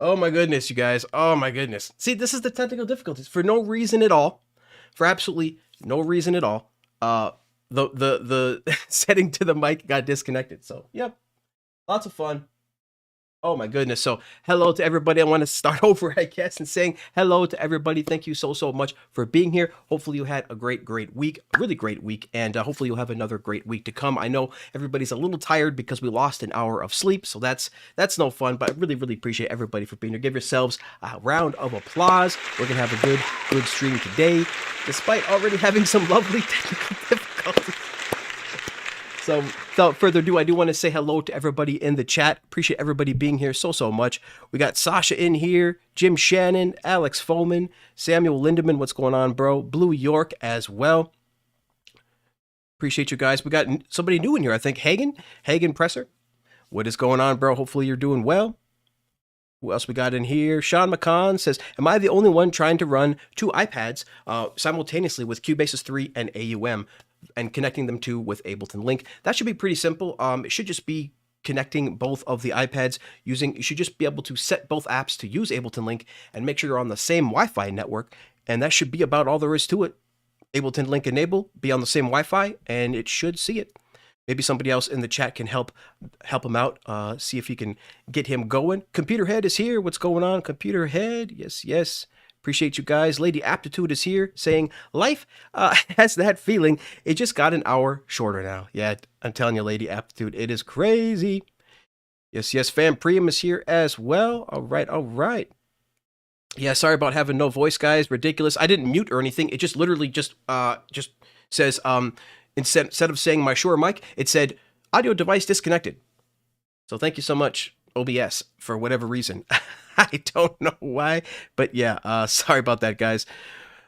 Oh my goodness, you guys. Oh my goodness. See, this is the technical difficulties for no reason at all. For absolutely no reason at all. The setting to the mic got disconnected. So, yep. Lots of fun. Oh my goodness. So, hello to everybody. I want to start over, I guess, and saying hello to everybody. Thank you so much for being here. Hopefully, you had a great week, a really great week, and hopefully, you'll have another great week to come. I know everybody's a little tired because we lost an hour of sleep, so that's no fun. But I really appreciate everybody for being here. Give yourselves a round of applause. We're gonna have a good stream today, despite already having some lovely technical difficulties. So without further ado, I do want to say hello to everybody in the chat. Appreciate everybody being here so much. We got Sasha in here, Jim Shannon, Alex Foman, Samuel Lindeman. What's going on, bro? Blue York as well. Appreciate you guys. We got somebody new in here, I think. Hagen Presser. What is going on, bro? Hopefully you're doing well. Who else we got in here? Sean McCon says, am I the only one trying to run two iPads simultaneously with Cubasis 3 and AUM and connecting them to with Ableton Link? That should be pretty simple. It should just be connecting both of the iPads using, you should just be able to set both apps to use Ableton Link and make sure you're on the same Wi-Fi network. And that should be about all there is to it. Ableton Link enable, be on the same Wi-Fi, and it should see it. Maybe somebody else in the chat can help him out, see if he can get him going. Computer Head is here. What's going on, Computer Head? Yes. Appreciate you guys. Lady Aptitude is here saying, life has that feeling. It just got an hour shorter now. Yeah, I'm telling you, Lady Aptitude, it is crazy. Yes. Fam Priam is here as well. All right. Yeah, sorry about having no voice, guys. Ridiculous. I didn't mute or anything. It just literally just says, instead of saying my Shure mic, it said audio device disconnected. So thank you so much, OBS, for whatever reason. I don't know why, but yeah, sorry about that, guys.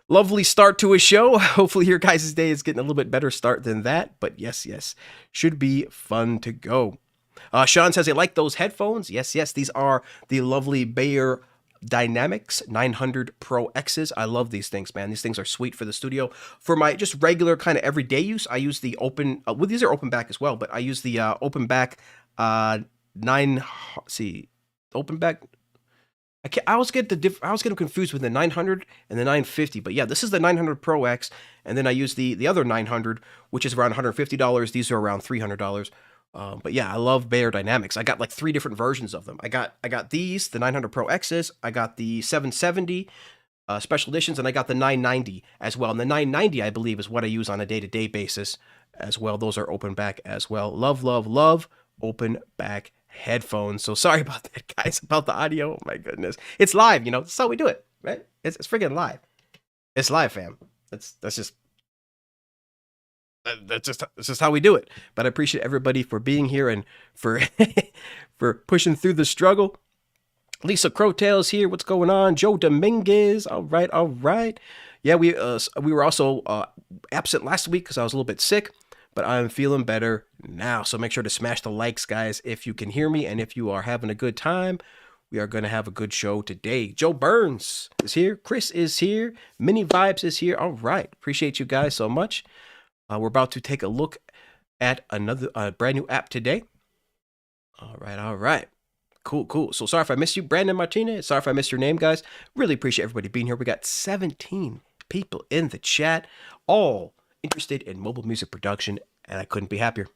Lovely start to a show. Hopefully your guys' day is getting a little bit better start than that, but yes, should be fun to go. Sean says, I like those headphones. Yes, these are the lovely Bayer Dynamics 900 Pro X's. I love these things, man. These things are sweet for the studio. For my just regular kind of everyday use, I use the open, well, these are open back as well, but I use the open back open back. I was getting confused with the 900 and the 950, but yeah, this is the 900 Pro X, and then I use the other 900, which is around $150. These are around $300. But yeah, I love Bayer Dynamics. I got like 3 different versions of them. I got these, the 900 Pro X's, I got the 770 special editions, and I got the 990 as well. And the 990, I believe, is what I use on a day-to-day basis as well. Those are open back as well. Love open back headphones. So sorry about that, guys, about the audio. Oh my goodness. It's live, that's how we do it, right? It's freaking live. It's live, fam. That's just how we do it. But I appreciate everybody for being here and for for pushing through the struggle. Lisa Crowtail's here. What's going on? Joe Dominguez. All right. Yeah, we were also absent last week because I was a little bit sick, but I'm feeling better now. So make sure to smash the likes, guys, if you can hear me and if you are having a good time. We are going to have a good show today. Joe Burns is here. Chris is here. Mini Vibes is here. All right. Appreciate you guys so much. We're about to take a look at another brand new app today. All right. Cool. So sorry if I missed you, Brandon Martinez. Sorry if I missed your name, guys. Really appreciate everybody being here. We got 17 people in the chat, all interested in mobile music production, and I couldn't be happier.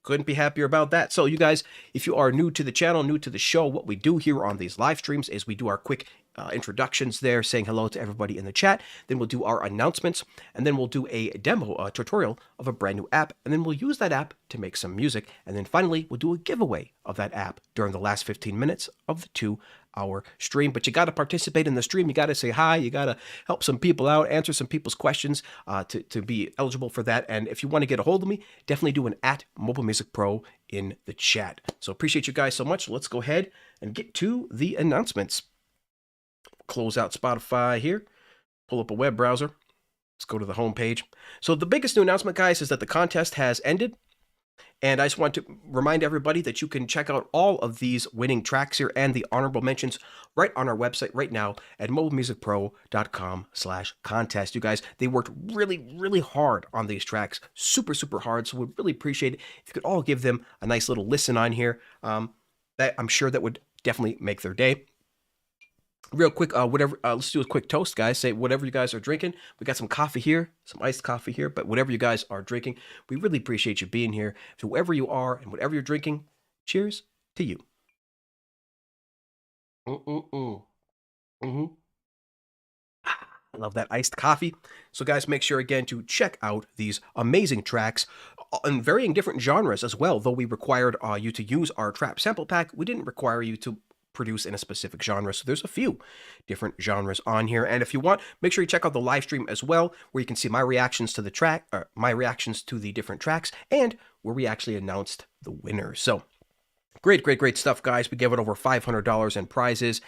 Couldn't be happier about that. So you guys, if you are new to the channel, new to the show, what we do here on these live streams is we do our quick introductions there, saying hello to everybody in the chat. Then we'll do our announcements, and then we'll do a demo, tutorial of a brand new app, and then we'll use that app to make some music. And then finally, we'll do a giveaway of that app during the last 15 minutes of the 2-hour stream. But you got to participate in the stream. You got to say hi. You got to help some people out, answer some people's questions to be eligible for that. And if you want to get a hold of me, definitely do an @MobileMusicPro in the chat. So appreciate you guys so much. Let's go ahead and get to the announcements. Close out Spotify here. Pull up a web browser. Let's go to the home page. So the biggest new announcement, guys, is that the contest has ended. And I just want to remind everybody that you can check out all of these winning tracks here and the honorable mentions right on our website right now at mobilemusicpro.com/contest. You guys, they worked really hard on these tracks. Super hard. So we'd really appreciate it if you could all give them a nice little listen on here. That I'm sure that would definitely make their day. real quick, whatever. Let's do a quick toast, guys. Say whatever you guys are drinking. We got some coffee here, some iced coffee here, but whatever you guys are drinking, we really appreciate you being here. To whoever you are and whatever you're drinking, cheers to you. Mm-mm-mm. Mm-hmm. I love that iced coffee. So, guys, make sure again to check out these amazing tracks in varying different genres as well. Though we required you to use our trap sample pack, we didn't require you to produce in a specific genre. So there's a few different genres on here. And if you want, make sure you check out the live stream as well, where you can see my reactions to the track, or my reactions to the different tracks, and where we actually announced the winner. So great stuff, guys. We gave it over $500 in prizes,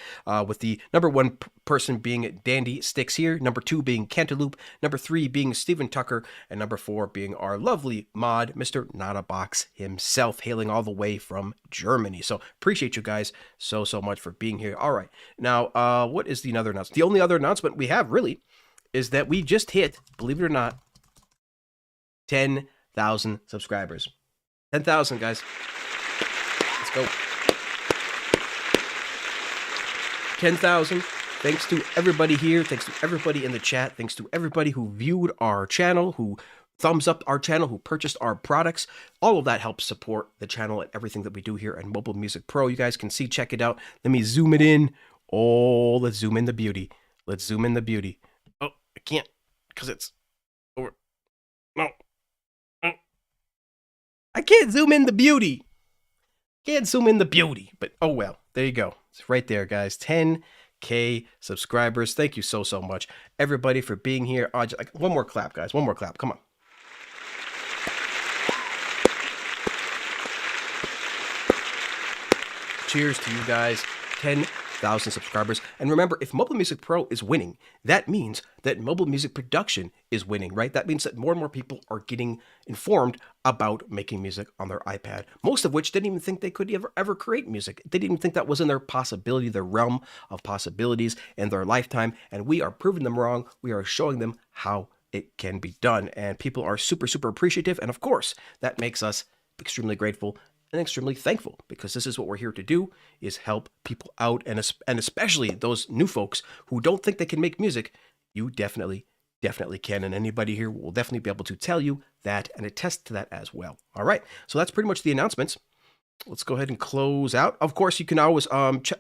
with the number one person being Dandy Sticks here, number 2 being Cantaloupe, number 3 being Steven Tucker, and number 4 being our lovely mod, Mr. Notabox himself, hailing all the way from Germany. So appreciate you guys so much for being here. All right, now what is the another announcement? The only other announcement we have really is that we just hit, believe it or not, 10,000 subscribers. 10,000, guys. Go. 10,000. Thanks to everybody here. Thanks to everybody in the chat. Thanks to everybody who viewed our channel, who thumbs up our channel, who purchased our products. All of that helps support the channel and everything that we do here at Mobile Music Pro. You guys can see, check it out. Let me zoom it in. Oh, let's zoom in the beauty. Let's zoom in the beauty. Oh, I can't because it's over. No. I can't zoom in the beauty. Can't zoom in the beauty, but oh well. There you go. It's right there, guys. 10K subscribers. Thank you so much, everybody, for being here. One more clap, guys. One more clap. Come on. Cheers to you guys. 10,000 subscribers. And remember, if Mobile Music Pro is winning, that means that mobile music production is winning, right? That means that more and more people are getting informed about making music on their iPad, most of which didn't even think they could ever create music. They didn't even think that was in their possibility, their realm of possibilities in their lifetime. And we are proving them wrong. We are showing them how it can be done. And people are super appreciative. And of course, that makes us extremely grateful and extremely thankful, because this is what we're here to do, is help people out, and especially those new folks who don't think they can make music. You definitely can, and anybody here will definitely be able to tell you that and attest to that as well. All right, so that's pretty much the announcements. Let's go ahead and close out. Of course, you can always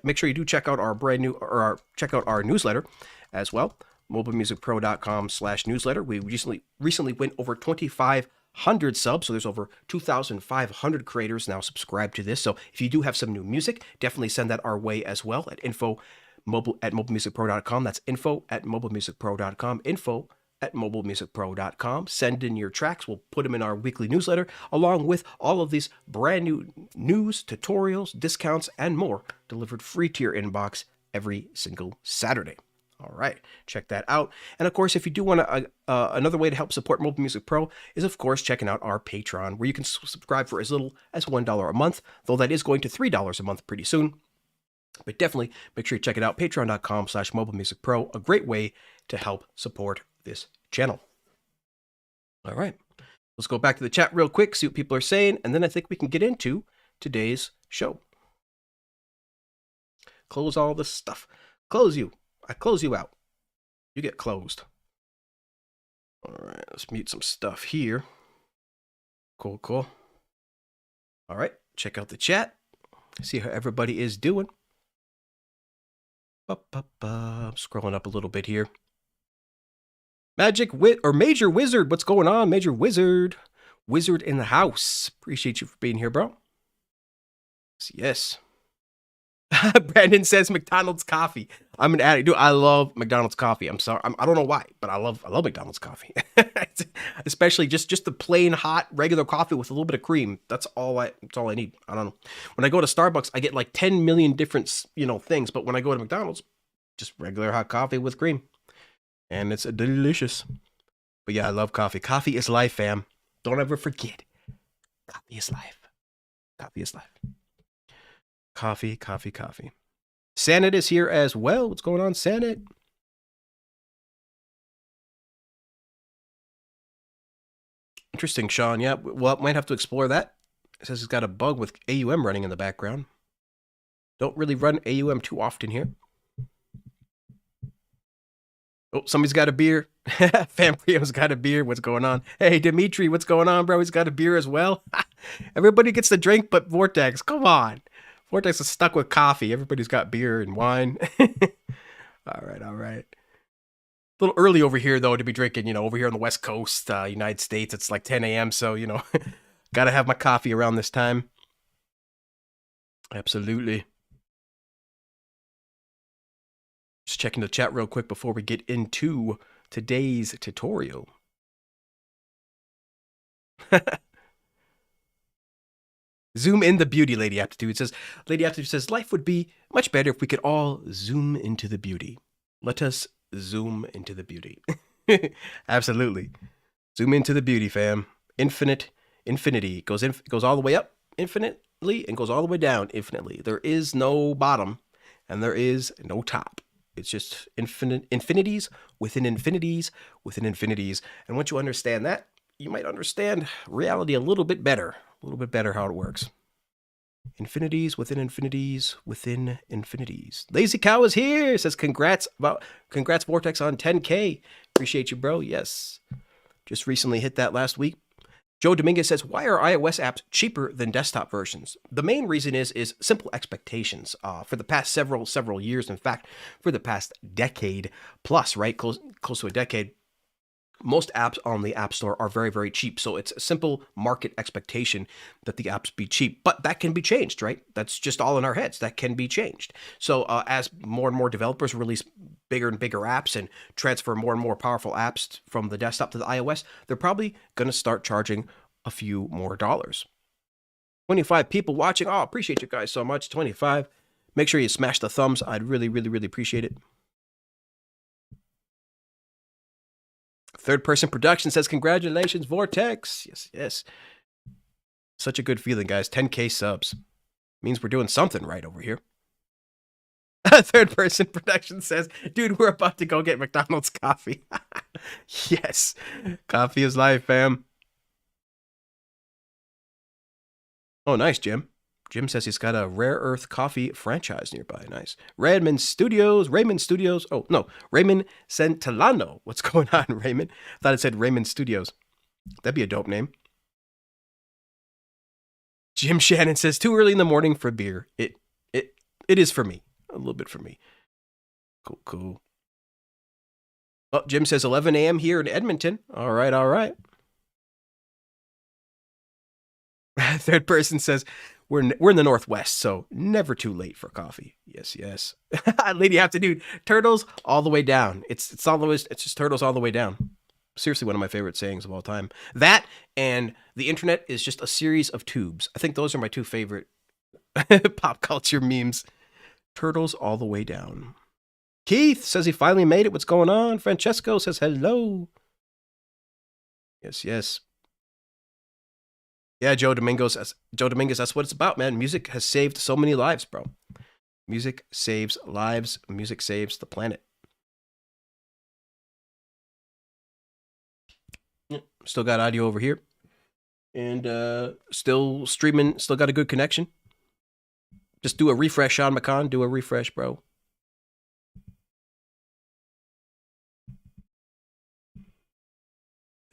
make sure you do check out our brand new, or check out our newsletter as well, mobilemusicpro.com/newsletter. We recently went over 2,500 subs, so there's over 2,500 creators now subscribed to this. So if you do have some new music, definitely send that our way as well at info@mobilemusicpro.com. That's info@mobilemusicpro.com. info@mobilemusicpro.com. Send in your tracks. We'll put them in our weekly newsletter, along with all of these brand new news, tutorials, discounts, and more, delivered free to your inbox every single Saturday. All right, check that out. And of course, if you do want to, another way to help support Mobile Music Pro is, of course, checking out our Patreon, where you can subscribe for as little as $1 a month, though that is going to $3 a month pretty soon. But definitely make sure you check it out, patreon.com/mobilemusicpro, a great way to help support this channel. All right, let's go back to the chat real quick, see what people are saying, and then I think we can get into today's show. Close all this stuff. Close you. I close you out. You get closed. All right, let's mute some stuff here. Cool. All right, check out the chat. See how everybody is doing. Scrolling up a little bit here. Major Wizard, what's going on, Major Wizard? Wizard in the house. Appreciate you for being here, bro. Yes. Brandon says McDonald's coffee. I'm an addict. Dude, I love McDonald's coffee. I'm sorry. I don't know why, but I love McDonald's coffee. Especially just the plain hot regular coffee with a little bit of cream. That's all I need. I don't know. When I go to Starbucks, I get like 10 million different, things, but when I go to McDonald's, just regular hot coffee with cream. And it's delicious. But yeah, I love coffee. Coffee is life, fam. Don't ever forget. Coffee is life. Coffee is life. Coffee. Sanit is here as well. What's going on, Sanit? Interesting, Sean. Yeah, well, might have to explore that. It says it's got a bug with AUM running in the background. Don't really run AUM too often here. Oh, somebody's got a beer. Famprio's got a beer. What's going on? Hey, Dimitri, what's going on, bro? He's got a beer as well. Everybody gets the drink but Vortex. Come on. Vortex is stuck with coffee. Everybody's got beer and wine. All right, all right. A little early over here, though, to be drinking, over here on the West Coast, United States. It's like 10 a.m., so, got to have my coffee around this time. Absolutely. Just checking the chat real quick before we get into today's tutorial. Zoom in the beauty, Lady Aptitude says. Lady Aptitude says, life would be much better if we could all zoom into the beauty. Let us zoom into the beauty. Absolutely. Zoom into the beauty, fam. Infinity. Goes all the way up infinitely and goes all the way down infinitely. There is no bottom and there is no top. It's just infinities within infinities within infinities. And once you understand that, you might understand reality a little bit better how it works. Infinities within infinities within infinities. Lazy Cow is here. Says congrats Vortex on 10K. Appreciate you, bro. Yes. Just recently hit that last week. Joe Dominguez says, why are iOS apps cheaper than desktop versions? The main reason is simple expectations. For the past several years, in fact, for the past decade plus, right? Close to a decade, most apps on the App Store are very, very cheap. So it's a simple market expectation that the apps be cheap. But that can be changed, right? That's just all in our heads. That can be changed. So as more and more developers release bigger and bigger apps and transfer more and more powerful apps from the desktop to the iOS, they're probably going to start charging a few more dollars. 25 people watching. Oh, appreciate you guys so much. 25. Make sure you smash the thumbs. I'd really, really, really appreciate it. Third Person Production says, congratulations, Vortex. Yes, yes. Such a good feeling, guys. 10K subs. Means we're doing something right over here. Third Person Production says, dude, we're about to go get McDonald's coffee. Yes. Coffee is life, fam. Oh, nice, Jim. Jim says he's got a Rare Earth Coffee franchise nearby. Nice. Raymond Studios. Oh, no. Raymond Centellano. What's going on, Raymond? Thought it said Raymond Studios. That'd be a dope name. Jim Shannon says, too early in the morning for beer. It is for me. A little bit for me. Cool. Oh, Jim says 11 a.m. here in Edmonton. All right. Third Person says, we're in the Northwest, so never too late for coffee. Yes. Lady Aptitude, turtles all the way down. It's just turtles all the way down. Seriously, one of my favorite sayings of all time. That and the internet is just a series of tubes. I think those are my two favorite pop culture memes. Turtles all the way down. Keith says he finally made it. What's going on? Francesco says hello. Yes. Yeah, Joe Dominguez, that's what it's about, man. Music has saved so many lives, bro. Music saves lives. Music saves the planet. Still got audio over here. And still streaming. Still got a good connection. Just do a refresh, Sean McCon. Do a refresh, bro.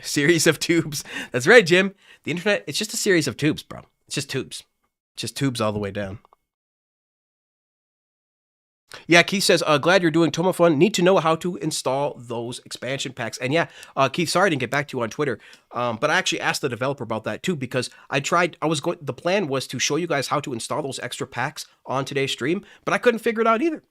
Series of tubes. That's right, Jim. The internet, it's just a series of tubes, bro. It's just tubes. Just tubes all the way down. Yeah, Keith says, glad you're doing Tomofon. Need to know how to install those expansion packs. And yeah, Keith, sorry I didn't get back to you on Twitter. But I actually asked the developer about that too, because the plan was to show you guys how to install those extra packs on today's stream, but I couldn't figure it out either.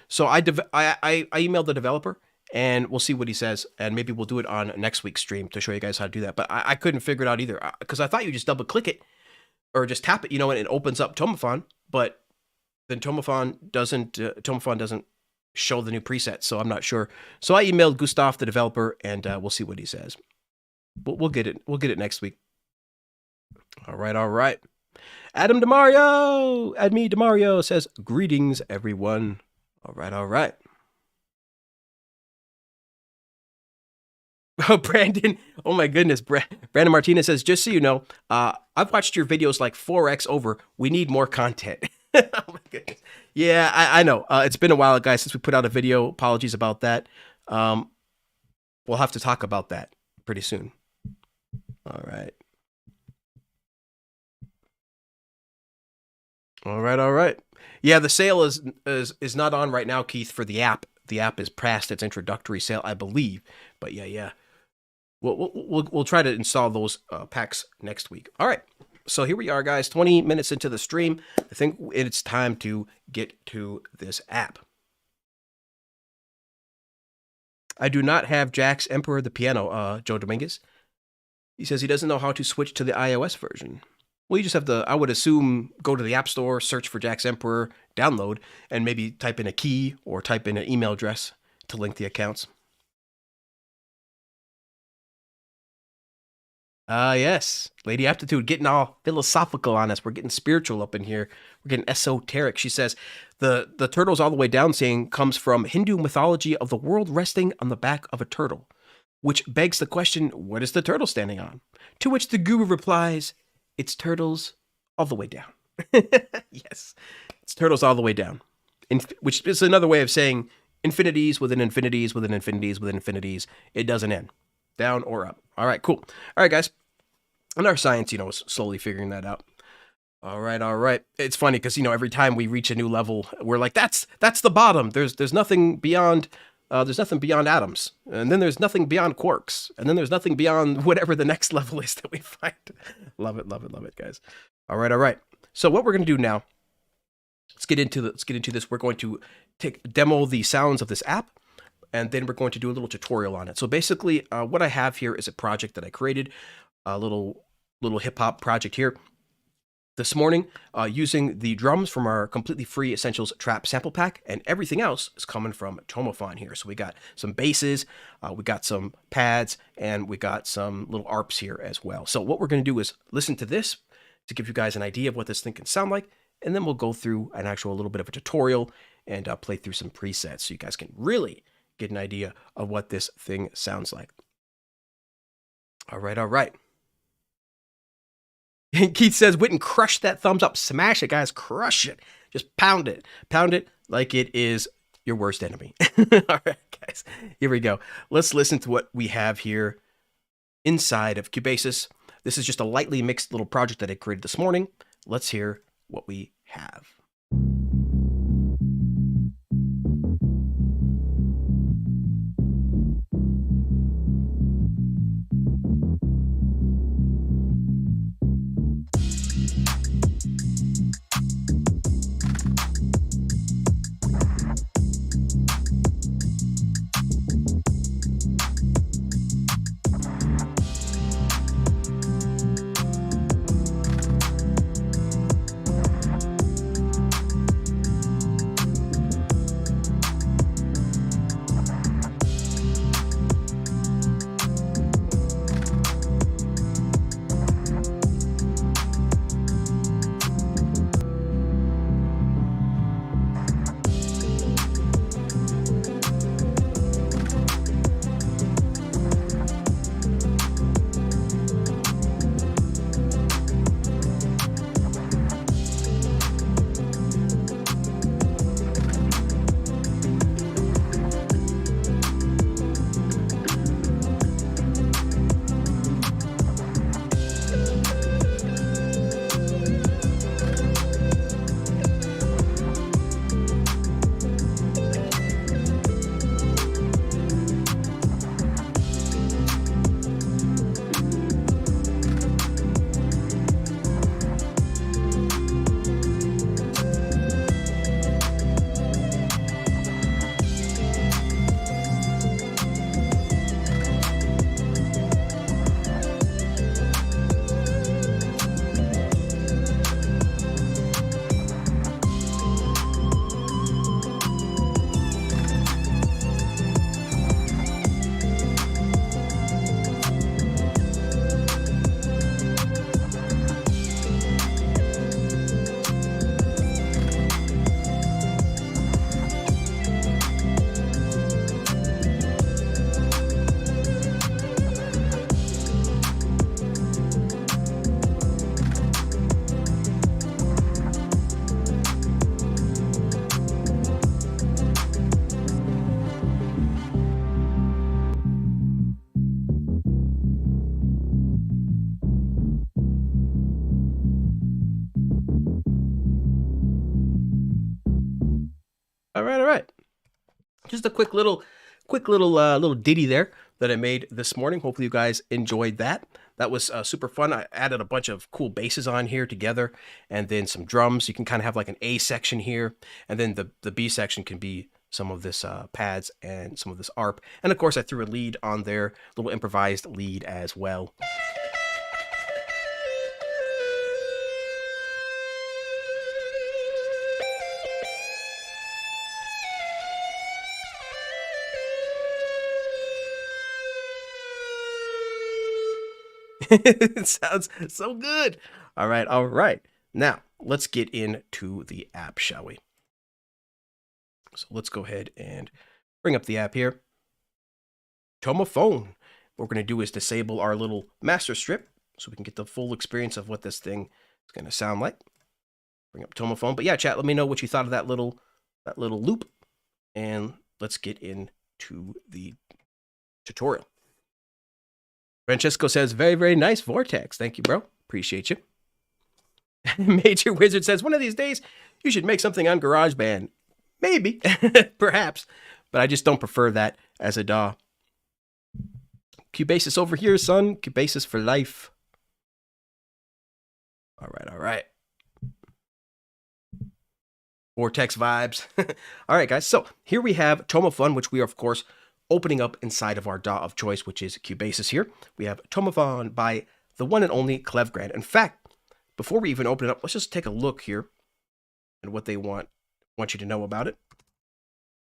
So I emailed the developer, and we'll see what he says, and maybe we'll do it on next week's stream to show you guys how to do that. But I couldn't figure it out either, because I thought you just double click it or just tap it, and it opens up Tomofon, but then Tomofon doesn't show the new preset, so I'm not sure. So I emailed Gustav, the developer, and we'll see what he says. But we'll get it next week. All right. Adam DeMario says, greetings, everyone. All right. Oh, Brandon. Oh, my goodness. Brandon Martinez says, just so you know, I've watched your videos like 4x over. We need more content. Oh, my goodness. Yeah, I know. It's been a while, guys, since we put out a video. Apologies about that. we'll have to talk about that pretty soon. All right. All right, all right. Yeah, the sale is not on right now, Keith, for the app. The app is past its introductory sale, I believe. But yeah. We'll try to install those packs next week. All right. So here we are, guys. 20 minutes into the stream. I think it's time to get to this app. I do not have Jack's Emperor the Piano, Joe Dominguez. He says he doesn't know how to switch to the iOS version. Well, you just have to, I would assume, go to the App Store, search for Jack's Emperor, download, and maybe type in a key or type in an email address to link the accounts. Yes. Lady Aptitude getting all philosophical on us. We're getting spiritual up in here. We're getting esoteric. She says the turtle's all the way down saying comes from Hindu mythology of the world resting on the back of a turtle, which begs the question, what is the turtle standing on? To which the guru replies, it's turtles all the way down. Yes, it's turtles all the way down. Which is another way of saying infinities within infinities within infinities within infinities. It doesn't end. Down or up. All right, cool. All right, guys. And our science, is slowly figuring that out. All right. It's funny because, every time we reach a new level, we're like, that's the bottom. There's nothing beyond atoms. And then there's nothing beyond quarks. And then there's nothing beyond whatever the next level is that we find. Love it, guys. All right. So what we're going to do now, let's get into this. We're going to demo the sounds of this app, and then we're going to do a little tutorial on it. So basically, what I have here is a project that I created, a little hip hop project here this morning, using the drums from our completely free Essentials Trap sample pack, and everything else is coming from Tomofon here. So we got some basses, we got some pads, and we got some little arps here as well. So what we're going to do is listen to this to give you guys an idea of what this thing can sound like, and then we'll go through an actual little bit of a tutorial and play through some presets so you guys can really get an idea of what this thing sounds like. All right. And Keith says, Witten, crush that thumbs up. Smash it, guys. Crush it. Just pound it. Pound it like it is your worst enemy. All right, guys. Here we go. Let's listen to what we have here inside of Cubasis. This is just a lightly mixed little project that I created this morning. Let's hear what we have. All right, all right. Just a quick little ditty there that I made this morning. Hopefully you guys enjoyed that. That was super fun. I added a bunch of cool basses on here together, and then some drums. You can kind of have like an A section here, and then the B section can be some of this pads and some of this ARP. And of course, I threw a lead on there, little improvised lead as well. It sounds so good. All right, all right. Now, let's get into the app, shall we? So let's go ahead and bring up the app here. Tomofon. What we're going to do is disable our little master strip so we can get the full experience of what this thing is going to sound like. Bring up Tomofon. But yeah, chat, let me know what you thought of that little loop. And let's get into the tutorial. Francesco says, very, very nice Vortex. Thank you, bro. Appreciate you. Major Wizard says, one of these days, you should make something on GarageBand. Maybe, perhaps, but I just don't prefer that as a DAW. Cubasis over here, son. Cubasis for life. All right, all right. Vortex vibes. All right, guys. So here we have Tomofon, which we are, of course, opening up inside of our DAW of choice, which is Cubasis here. We have Tomofon by the one and only Klevgrand. In fact, before we even open it up, let's just take a look here at what they want you to know about it,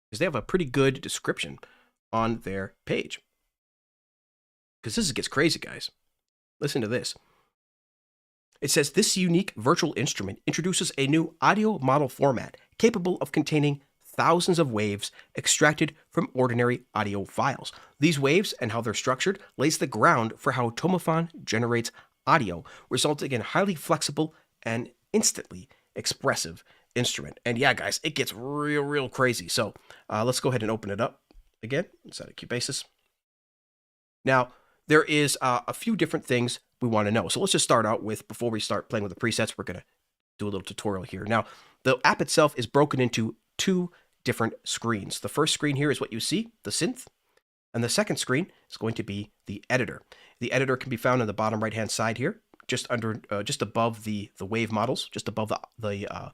because they have a pretty good description on their page. Because this gets crazy, guys. Listen to this. It says, this unique virtual instrument introduces a new audio model format capable of containing thousands of waves extracted from ordinary audio files. These waves and how they're structured lays the ground for how Tomofon generates audio, resulting in highly flexible and instantly expressive instrument. And yeah, guys, it gets real crazy. So let's go ahead and open it up again inside of Cubasis. Now, there is a few different things we want to know. So let's just start out with, before we start playing with the presets, we're going to do a little tutorial here. Now, the app itself is broken into two different screens. The first screen here is what you see, the synth, and the second screen is going to be the editor. The editor can be found on the bottom right-hand side here, just above the wave models, just above the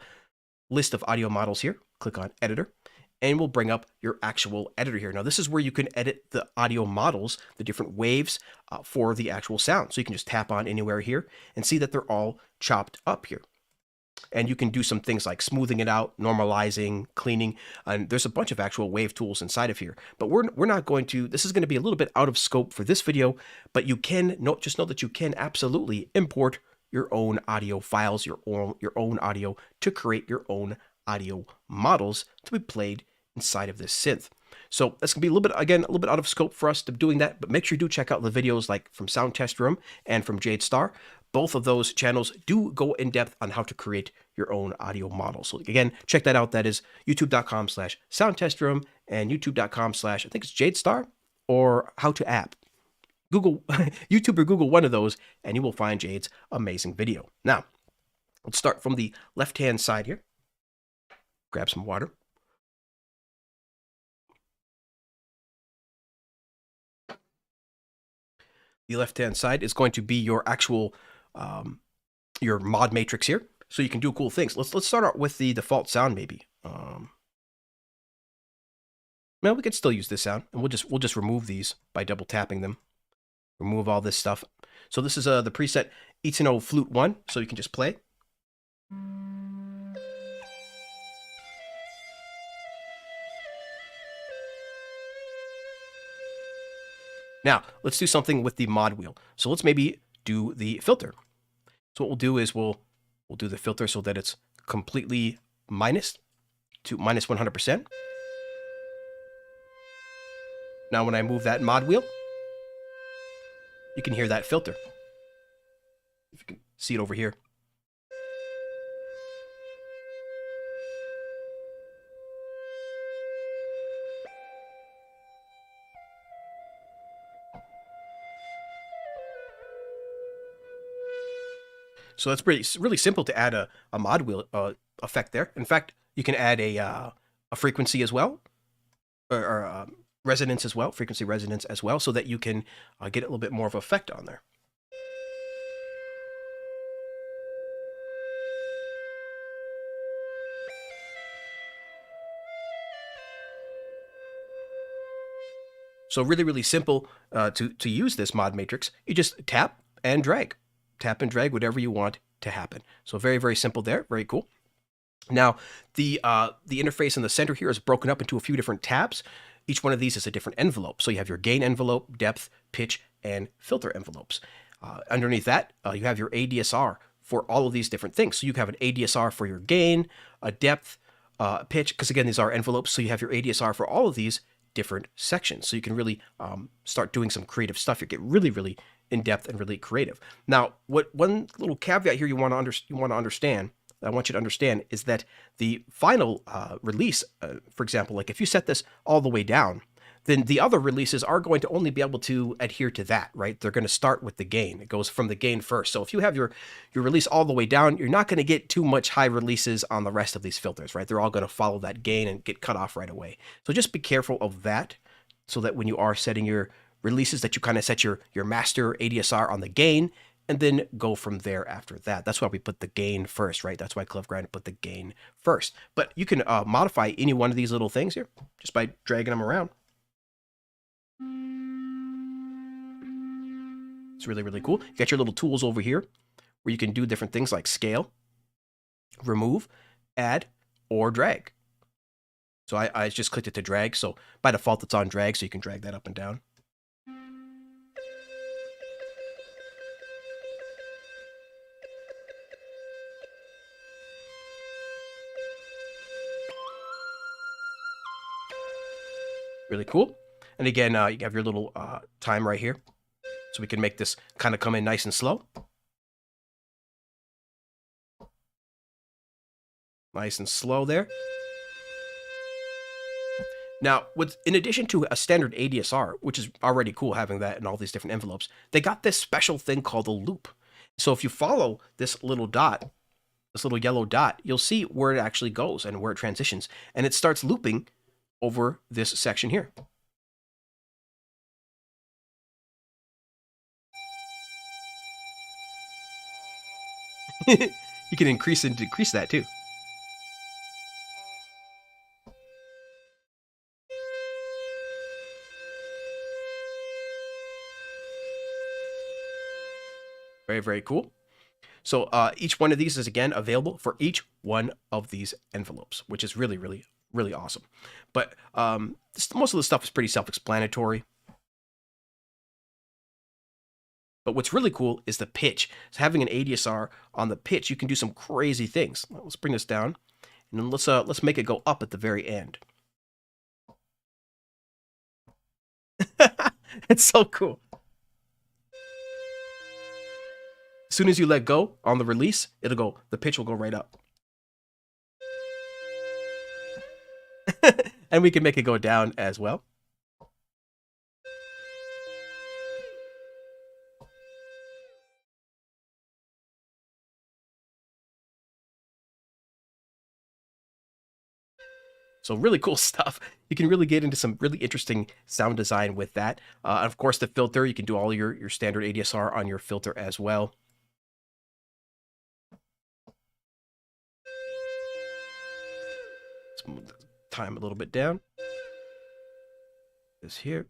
list of audio models here. Click on editor, and we'll bring up your actual editor here. Now, this is where you can edit the audio models, the different waves for the actual sound. So you can just tap on anywhere here and see that they're all chopped up here. And you can do some things like smoothing it out, normalizing, cleaning, and there's a bunch of actual wave tools inside of here. But we're not going to, this is going to be a little bit out of scope for this video, but you can just know that you can absolutely import your own audio files, your own audio, to create your own audio models to be played inside of this synth. So that's gonna be a little bit out of scope for us to doing that, but make sure you do check out the videos like from Sound Test Room and from Jade Star. Both of those channels do go in depth on how to create your own audio model. So again, check that out. That is youtube.com/soundtestroom and youtube.com/ I think it's Jade Star or How to App. Google YouTube or Google one of those, and you will find Jade's amazing video. Now, let's start from the left-hand side here. Grab some water. The left-hand side is going to be your actual your mod matrix here, so you can do cool things. Let's start out with the default sound, maybe. Well, we could still use this sound, and we'll just remove these by double tapping them. Remove all this stuff. So this is the preset Itano Flute 1, so you can just play. Now, let's do something with the mod wheel. So let's maybe do the filter. So what we'll do is we'll do the filter so that it's completely minus to minus 100%. Now, when I move that mod wheel, you can hear that filter. If you can see it over here. So that's really simple to add a mod wheel effect there. In fact, you can add a a frequency as well, or resonance as well, frequency resonance as well, so that you can get a little bit more of effect on there. So really, really simple to use this mod matrix. You just tap and drag whatever you want to happen. So very, very simple there. Very cool. Now, the interface in the center here is broken up into a few different tabs. Each one of these is a different envelope. So you have your gain envelope, depth, pitch, and filter envelopes. Underneath that, you have your ADSR for all of these different things. So you have an ADSR for your gain, a depth, pitch, because again, these are envelopes. So you have your ADSR for all of these different sections. So you can really start doing some creative stuff. You get really, really in depth and really creative. Now, one little caveat here you want to understand, I want you to understand, is that the final release, for example, like if you set this all the way down, then the other releases are going to only be able to adhere to that, right? They're going to start with the gain. It goes from the gain first. So if you have your release all the way down, you're not going to get too much high releases on the rest of these filters, right? They're all going to follow that gain and get cut off right away. So just be careful of that, so that when you are setting your releases, that you kind of set your master ADSR on the gain, and then go from there after that. That's why we put the gain first, right? That's why Klevgrand put the gain first. But you can modify any one of these little things here just by dragging them around. It's really, really cool. You got your little tools over here where you can do different things like scale, remove, add, or drag. So I just clicked it to drag. So by default, it's on drag, so you can drag that up and down. Really cool. And again, you have your little time right here. So we can make this kind of come in nice and slow. Nice and slow there. Now, in addition to a standard ADSR, which is already cool having that in all these different envelopes, they got this special thing called a loop. So if you follow this little dot, this little yellow dot, you'll see where it actually goes and where it transitions. And it starts looping over this section here. You can increase and decrease that too. Very, very cool. So each one of these is, again, available for each one of these envelopes, which is really, really, really awesome. But most of the stuff is pretty self-explanatory. But what's really cool is the pitch. So having an ADSR on the pitch, you can do some crazy things. Let's bring this down, and then let's make it go up at the very end. It's so cool. As soon as you let go on the release, the pitch will go right up. And we can make it go down as well. So really cool stuff. You can really get into some really interesting sound design with that. Of course, the filter, you can do all your standard ADSR on your filter as well. Let's move the time a little bit down. This here.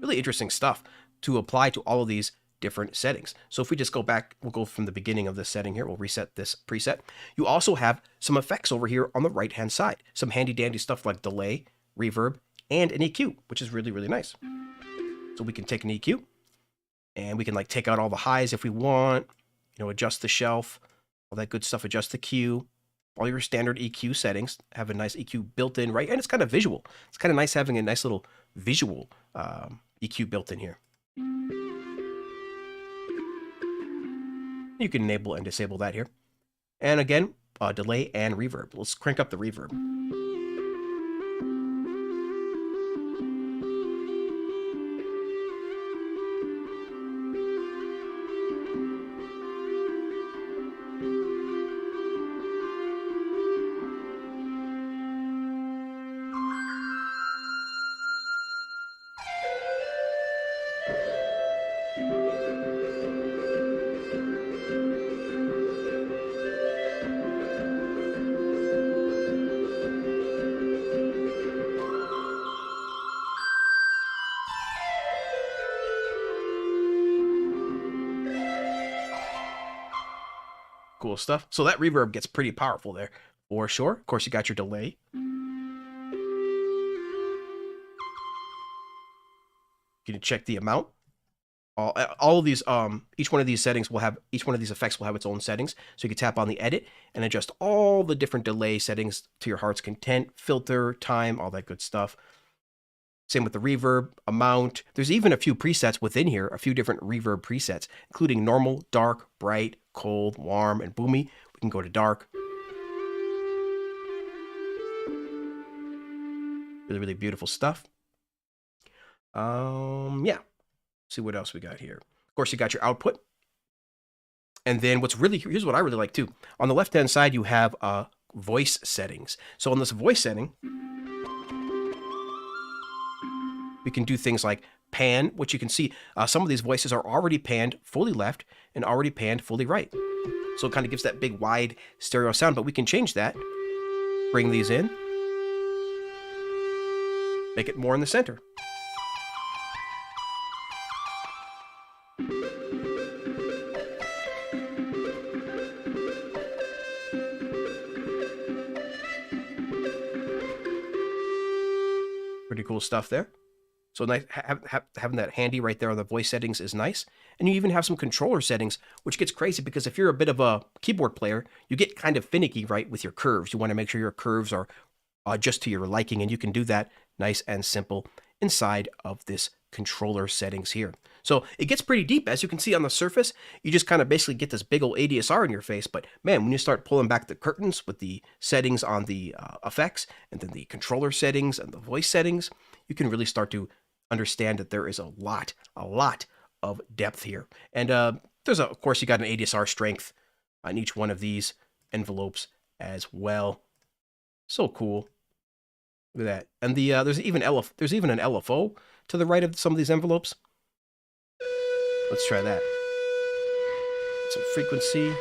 Really interesting stuff to apply to all of these different settings. So if we just go back, we'll go from the beginning of this setting here. We'll reset this preset. You also have some effects over here on the right-hand side. Some handy-dandy stuff like delay, reverb, and an EQ, which is really, really nice. So we can take an EQ, and we can like take out all the highs if we want, adjust the shelf, all that good stuff, adjust the Q. All your standard EQ settings have a nice EQ built in, right? And it's kind of visual. It's kind of nice having a nice little visual EQ built in here. You can enable and disable that here. And again, delay and reverb. Let's crank up the reverb. cool stuff. So that reverb gets pretty powerful there for sure. Of course, you got your delay. You can check the amount. All of these, each one of these settings will have, each one of these effects will have its own settings. So you can tap on the edit and adjust all the different delay settings to your heart's content, filter, time, all that good stuff. Same with the reverb, amount. There's even a few presets within here, a few different reverb presets, including normal, dark, bright, cold, warm, and boomy. We can go to dark. Really, really beautiful stuff. Yeah. See what else we got here. Of course, you got your output. And then here's what I really like too. On the left-hand side, you have voice settings. So on this voice setting, we can do things like pan, which you can see some of these voices are already panned fully left and already panned fully right. So it kind of gives that big wide stereo sound, but we can change that. Bring these in. Make it more in the center. Pretty cool stuff there. So nice, having that handy right there on the voice settings is nice. And you even have some controller settings, which gets crazy because if you're a bit of a keyboard player, you get kind of finicky, right, with your curves. You want to make sure your curves are just to your liking, and you can do that nice and simple inside of this controller settings here. So it gets pretty deep. As you can see on the surface, you just kind of basically get this big old ADSR in your face. But man, when you start pulling back the curtains with the settings on the effects and then the controller settings and the voice settings, you can really start to understand that there is a lot of depth here. And of course, you got an ADSR strength on each one of these envelopes as well. So cool. Look at that. And there's even an LFO to the right of some of these envelopes. Let's try that. Some frequency.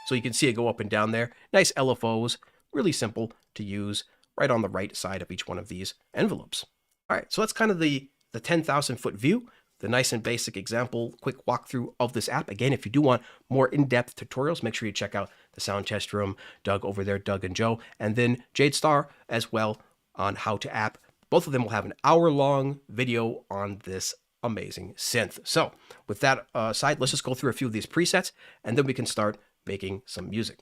So you can see it go up and down there. Nice LFOs, really simple to use, right on the right side of each one of these envelopes. All right, so that's kind of the 10,000 foot view, the nice and basic example, quick walkthrough of this app. Again, if you do want more in-depth tutorials, make sure you check out the Sound Test Room, Doug over there, Doug and Joe, and then Jade Star as well on how to app. Both of them will have an hour-long video on this amazing synth. So with that aside, let's just go through a few of these presets, and then we can start making some music.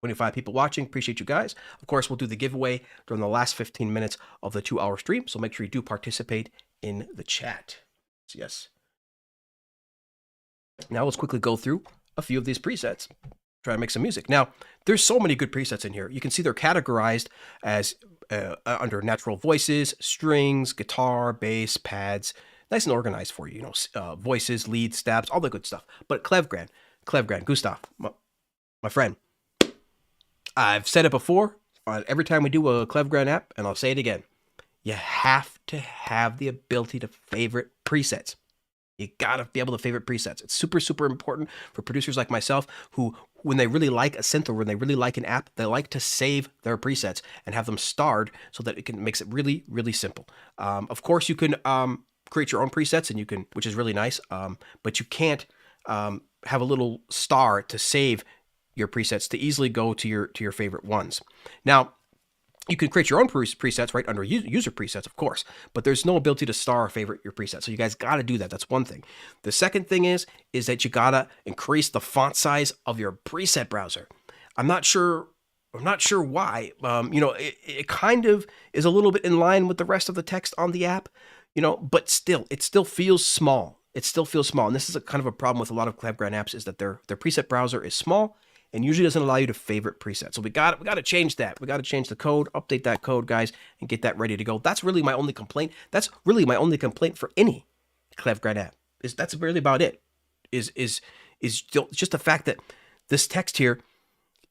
25 people watching. Appreciate you guys. Of course, we'll do the giveaway during the last 15 minutes of the 2-hour stream, so make sure you do participate in the chat. So yes. Now let's quickly go through a few of these presets. Try to make some music. Now, there's so many good presets in here. You can see they're categorized as under natural voices, strings, guitar, bass, pads. Nice and organized for you, voices, leads, stabs, all the good stuff. But Klevgrand, Gustav, my friend, I've said it before every time we do a Klevgrand app, and I'll say it again. You have to have the ability to favorite presets. You gotta be able to favorite presets. It's super, super important for producers like myself who, when they really like a synth or when they really like an app, they like to save their presets and have them starred so that makes it really, really simple. Of course, you can create your own presets, and you can, which is really nice. But you can't have a little star to save your presets to easily go to your favorite ones. Now, you can create your own presets right under user presets, of course, but there's no ability to star or favorite your presets. So you guys got to do that. That's one thing. The second thing is that you got to increase the font size of your preset browser. I'm not sure why. It kind of is a little bit in line with the rest of the text on the app. But still, it still feels small. It still feels small. And this is a kind of a problem with a lot of Klevgrand apps, is that their preset browser is small and usually doesn't allow you to favorite presets. So we got to change that. We got to change the code, update that code, guys, and get that ready to go. That's really my only complaint. That's really my only complaint for any Klevgrand app. That's really about it. Is just the fact that this text here,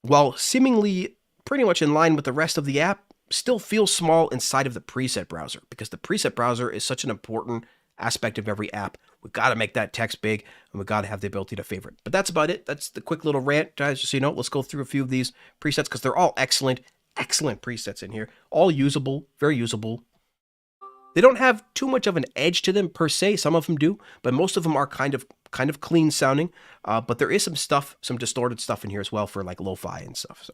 while seemingly pretty much in line with the rest of the app, still feels small inside of the preset browser, because the preset browser is such an important aspect of every app. We've got to make that text big, and we've got to have the ability to favorite. But that's about it. That's the quick little rant, guys. Just so you know, let's go through a few of these presets, because they're all excellent presets in here. All usable, very usable. They don't have too much of an edge to them per se. Some of them do, but most of them are kind of clean sounding. But there is some stuff, some distorted stuff in here as well for like lo-fi and stuff. So.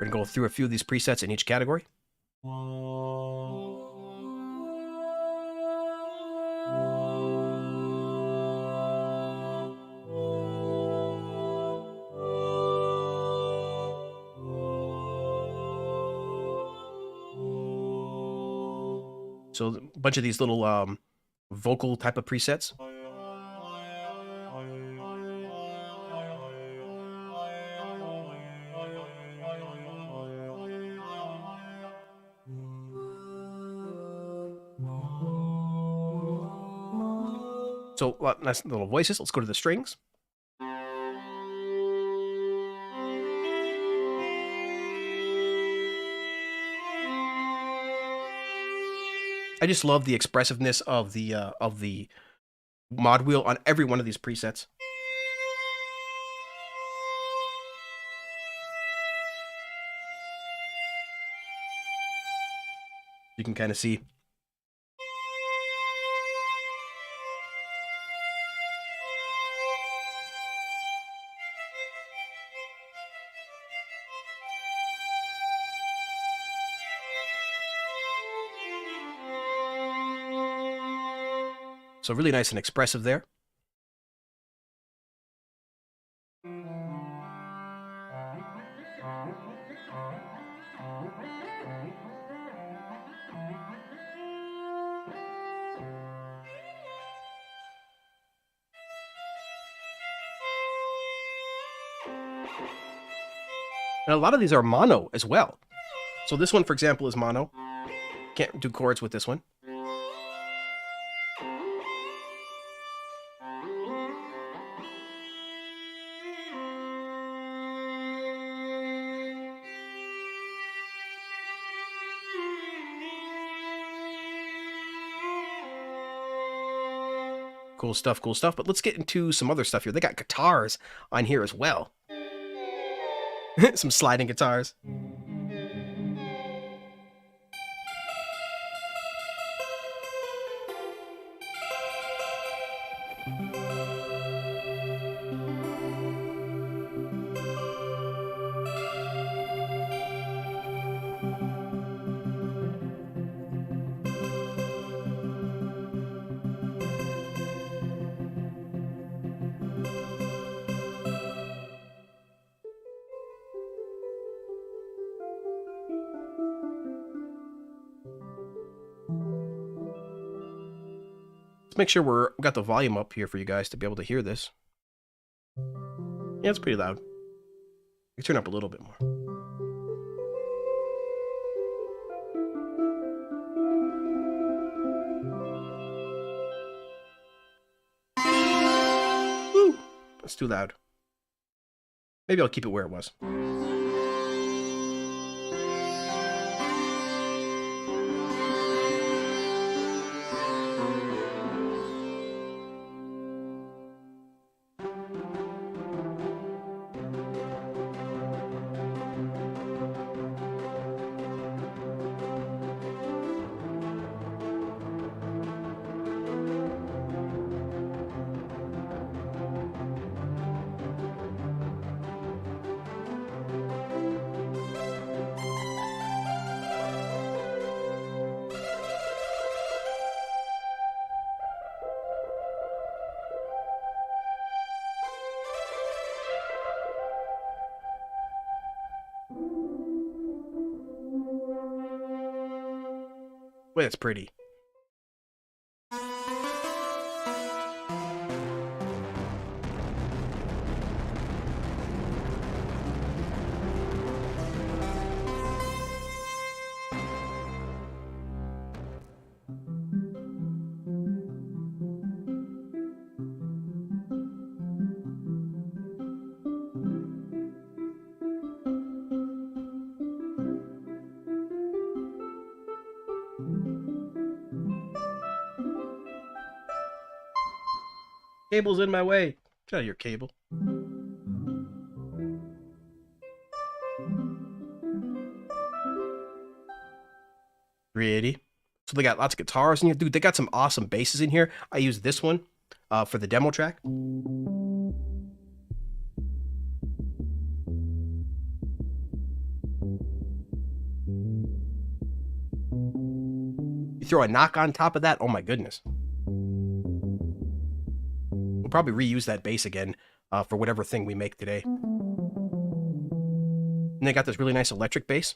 We're gonna go through a few of these presets in each category. So a bunch of these little vocal type of presets. So nice little voices. Let's go to the strings. I just love the expressiveness of the mod wheel on every one of these presets. You can kind of see. So really nice and expressive there. And a lot of these are mono as well. So this one, for example, is mono. Can't do chords with this one. Cool stuff, cool stuff. But let's get into some other stuff here. They got guitars on here as well. Some sliding guitars. Let's make sure we got the volume up here for you guys to be able to hear this. Yeah, it's pretty loud. You turn up a little bit more. Woo! That's too loud. Maybe I'll keep it where it was. Well, it's pretty. Cable's in my way. Get out of your cable. $380. So they got lots of guitars in here. Dude, they got some awesome basses in here. I use this one for the demo track. You throw a knock on top of that, oh my goodness. We'll probably reuse that bass again for whatever thing we make today. And they got this really nice electric bass.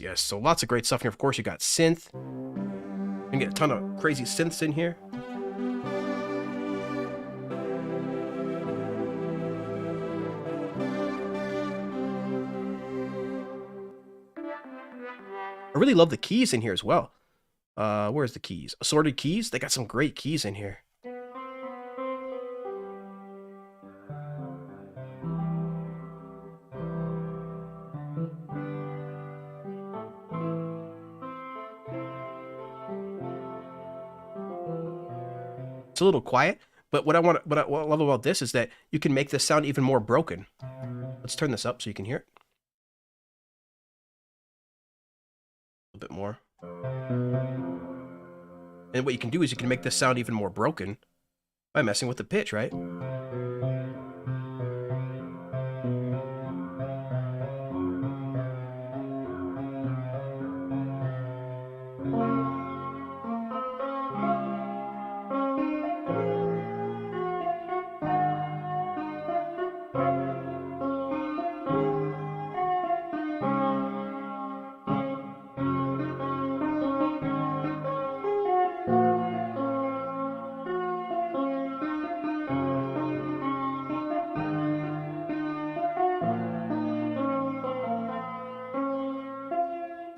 Yes, so lots of great stuff here. Of course, you got synth. You can get a ton of crazy synths in here. I really love the keys in here as well. Where's the keys? Assorted keys? They got some great keys in here. It's a little quiet, but what I love about this is that you can make this sound even more broken. Let's turn this up so you can hear it. A bit more. And what you can do is you can make this sound even more broken by messing with the pitch, right?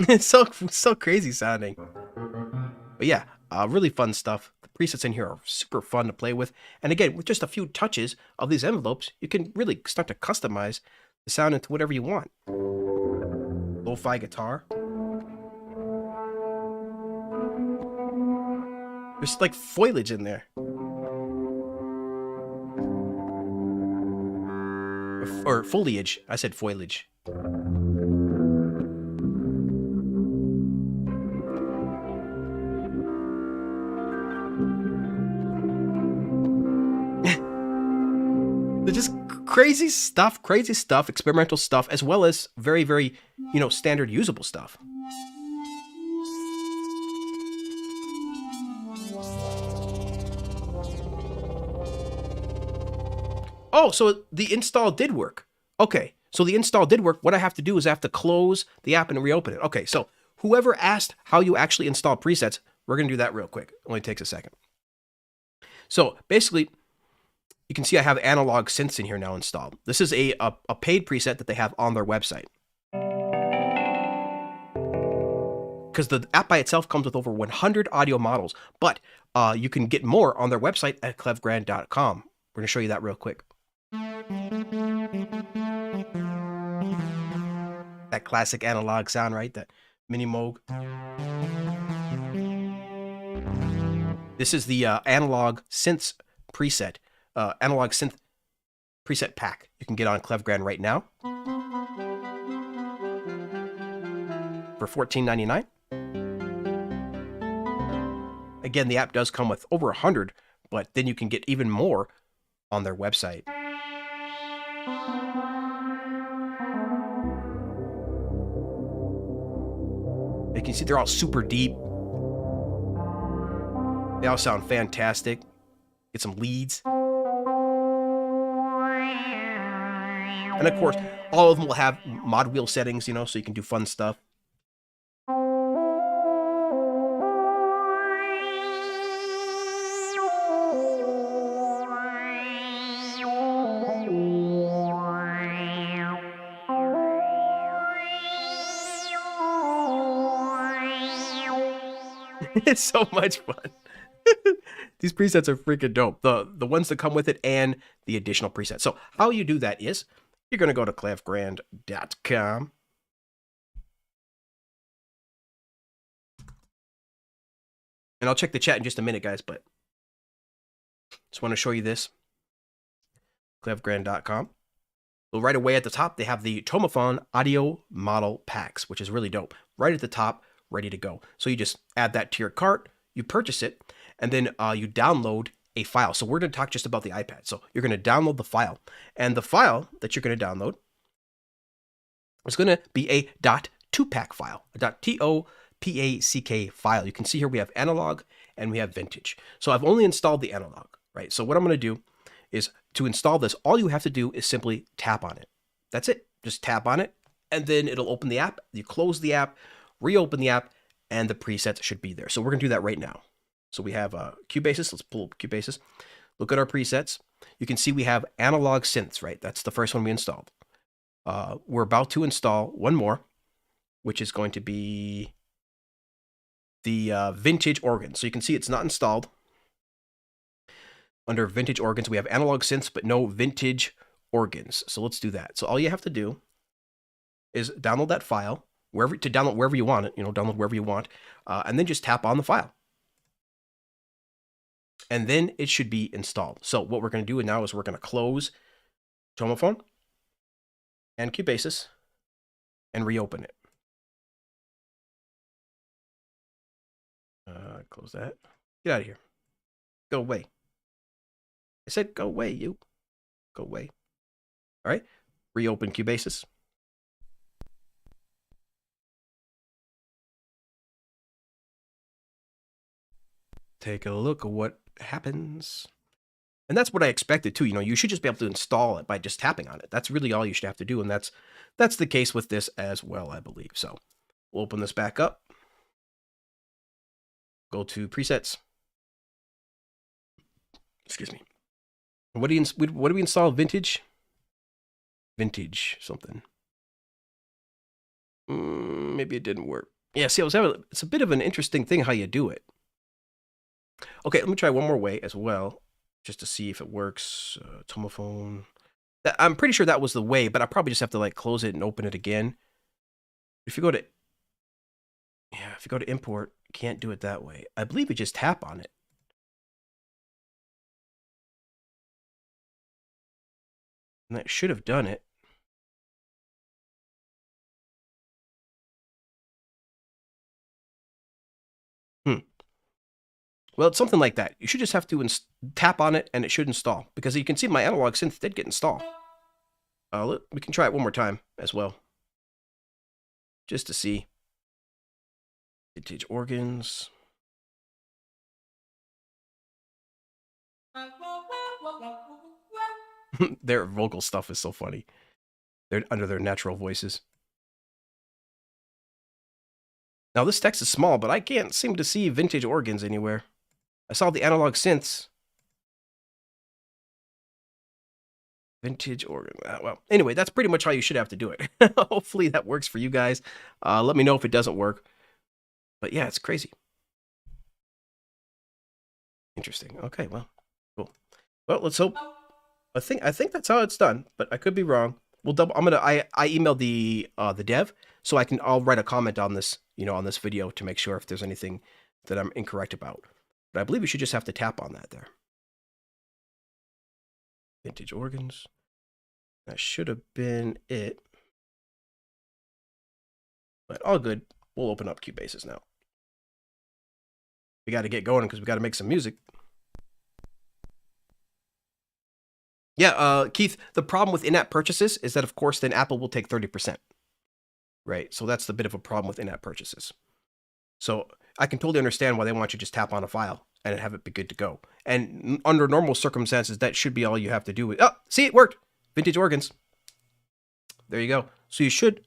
It's so crazy sounding. But yeah, really fun stuff. The presets in here are super fun to play with. And again, with just a few touches of these envelopes, you can really start to customize the sound into whatever you want. Lo-fi guitar. There's like foliage in there. Or foliage. I said foliage. They're just crazy stuff, experimental stuff, as well as very, very, standard usable stuff. Oh, so the install did work. Okay, so the install did work. What I have to do is I have to close the app and reopen it. Okay, so whoever asked how you actually install presets, we're going to do that real quick. It only takes a second. So basically, you can see I have analog synths in here now installed. This is a paid preset that they have on their website. Because the app by itself comes with over 100 audio models, but you can get more on their website at klevgrand.com. We're going to show you that real quick. That classic analog sound, right? That mini Moog. This is the analog synths preset. Analog synth preset pack you can get on Klevgrand right now for $14.99. Again, the app does come with over 100, but then you can get even more on their website. You can see they're all super deep. They all sound fantastic. Get some leads. And of course, all of them will have mod wheel settings, so you can do fun stuff. It's so much fun. These presets are freaking dope. The ones that come with it and the additional presets. So how you do that is you're going to go to klevgrand.com. And I'll check the chat in just a minute, guys, but just want to show you this. Klevgrand.com. Well, right away at the top, they have the Tomofon audio model packs, which is really dope. Right at the top, ready to go. So you just add that to your cart, you purchase it, and then you download a file. So we're going to talk just about the iPad. So you're going to download the file. And the file that you're going to download is going to be a .2pack file, a .topack file. You can see here we have analog and we have vintage. So I've only installed the analog, right? So what I'm going to do is to install this, all you have to do is simply tap on it. That's it. Just tap on it, and then it'll open the app. You close the app, reopen the app, and the presets should be there. So we're going to do that right now. So we have Cubasis. Let's pull up Cubasis. Look at our presets. You can see we have analog synths, right? That's the first one we installed. We're about to install one more, which is going to be the vintage organ. So you can see it's not installed. Under vintage organs, we have analog synths, but no vintage organs. So let's do that. So all you have to do is download that file, download wherever you want it, download wherever you want, and then just tap on the file. And then it should be installed. So what we're going to do now is we're going to close Tomofon and Cubasis and reopen it. Close that. Get out of here. Go away. I said go away, you. Go away. All right. Reopen Cubasis. Take a look at what happens. And that's what I expected too. You should just be able to install it by just tapping on it. That's really all you should have to do. And that's the case with this as well, I believe. So we'll open this back up. Go to presets. Excuse me. What do we install? Vintage something. Maybe it didn't work. Yeah, see, it's a bit of an interesting thing how you do it. Okay, let me try one more way as well, just to see if it works. Tomofon. I'm pretty sure that was the way, but I probably just have to close it and open it again. If you go to import, you can't do it that way. I believe you just tap on it. And that should have done it. Well, it's something like that. You should just have to tap on it and it should install. Because you can see my analog synth did get installed. We can try it one more time as well. Just to see. Vintage organs. Their vocal stuff is so funny. They're under their natural voices. Now this text is small, but I can't seem to see vintage organs anywhere. I saw the analog synths. Vintage organ. Well, anyway, that's pretty much how you should have to do it. Hopefully that works for you guys. Let me know if it doesn't work. But yeah, it's crazy. Interesting. Okay, well, cool. Well, let's hope. I think that's how it's done, but I could be wrong. We'll double. I emailed the dev, so I'll write a comment on this, on this video to make sure if there's anything that I'm incorrect about. But I believe you should just have to tap on that there. Vintage organs. That should have been it. But all good. We'll open up Cubasis now. We got to get going because we got to make some music. Yeah, Keith, the problem with in-app purchases is that, of course, then Apple will take 30%. Right? So that's the bit of a problem with in-app purchases. So I can totally understand why they want you to just tap on a file and have it be good to go. And under normal circumstances, that should be all you have to do. Oh, see, it worked. Vintage organs. There you go. So you should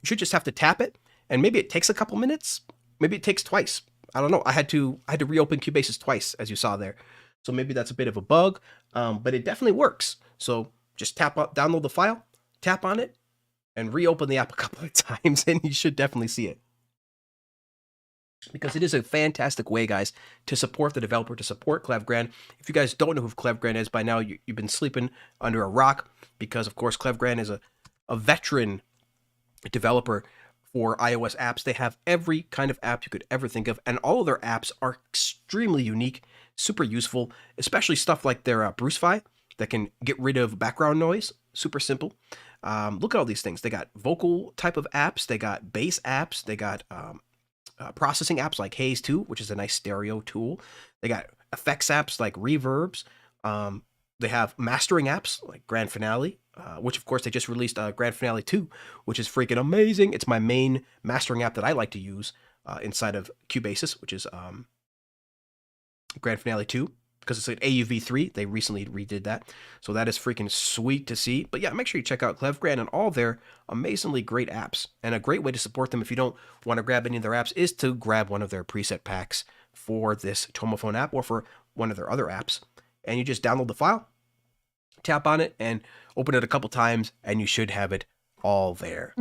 just have to tap it, and maybe it takes a couple minutes. Maybe it takes twice. I don't know. I had to reopen Cubasis twice, as you saw there. So maybe that's a bit of a bug, but it definitely works. So just download the file, tap on it, and reopen the app a couple of times, and you should definitely see it. because it is a fantastic way, guys, to support the developer, to support Klevgrand. If you guys don't know who Klevgrand is by now, you've been sleeping under a rock, because, of course, Klevgrand is a veteran developer for iOS apps. They have every kind of app you could ever think of, and all of their apps are extremely unique, super useful, especially stuff like their Brucefy that can get rid of background noise. Super simple. Look at all these things. They got vocal type of apps. They got bass apps. They got processing apps like Haze 2, which is a nice stereo tool. They got effects apps like reverbs. They have mastering apps like Grand Finale, which of course they just released Grand Finale 2, which is freaking amazing. It's my main mastering app that I like to use inside of Cubasis, which is Grand Finale 2, because it's an AUV3. They recently redid that. So that is freaking sweet to see. But yeah, make sure you check out Klevgrand and all their amazingly great apps. And a great way to support them if you don't want to grab any of their apps is to grab one of their preset packs for this Tomofon app or for one of their other apps. And you just download the file, tap on it, and open it a couple times, and you should have it all there.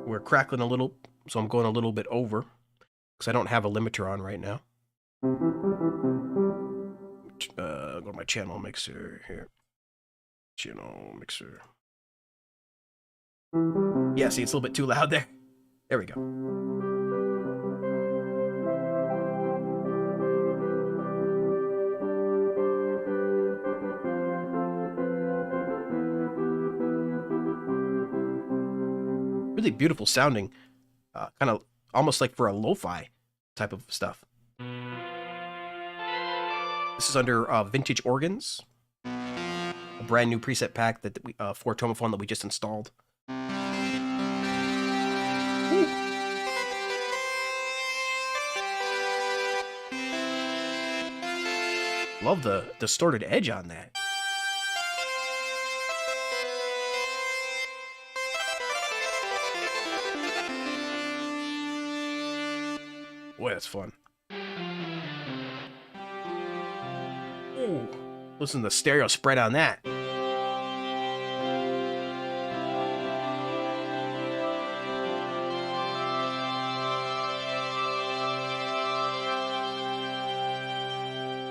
We're crackling a little, so I'm going a little bit over because I don't have a limiter on right now. Go to my channel mixer here. Channel mixer. Yeah, see, it's a little bit too loud there. There we go. Really beautiful sounding, kind of almost like for a lo-fi type of stuff. This is under Vintage Organs, a brand new preset pack that we for Tomofon that we just installed. Woo. Love the distorted edge on that. Boy, that's fun. Ooh, listen to the stereo spread on that.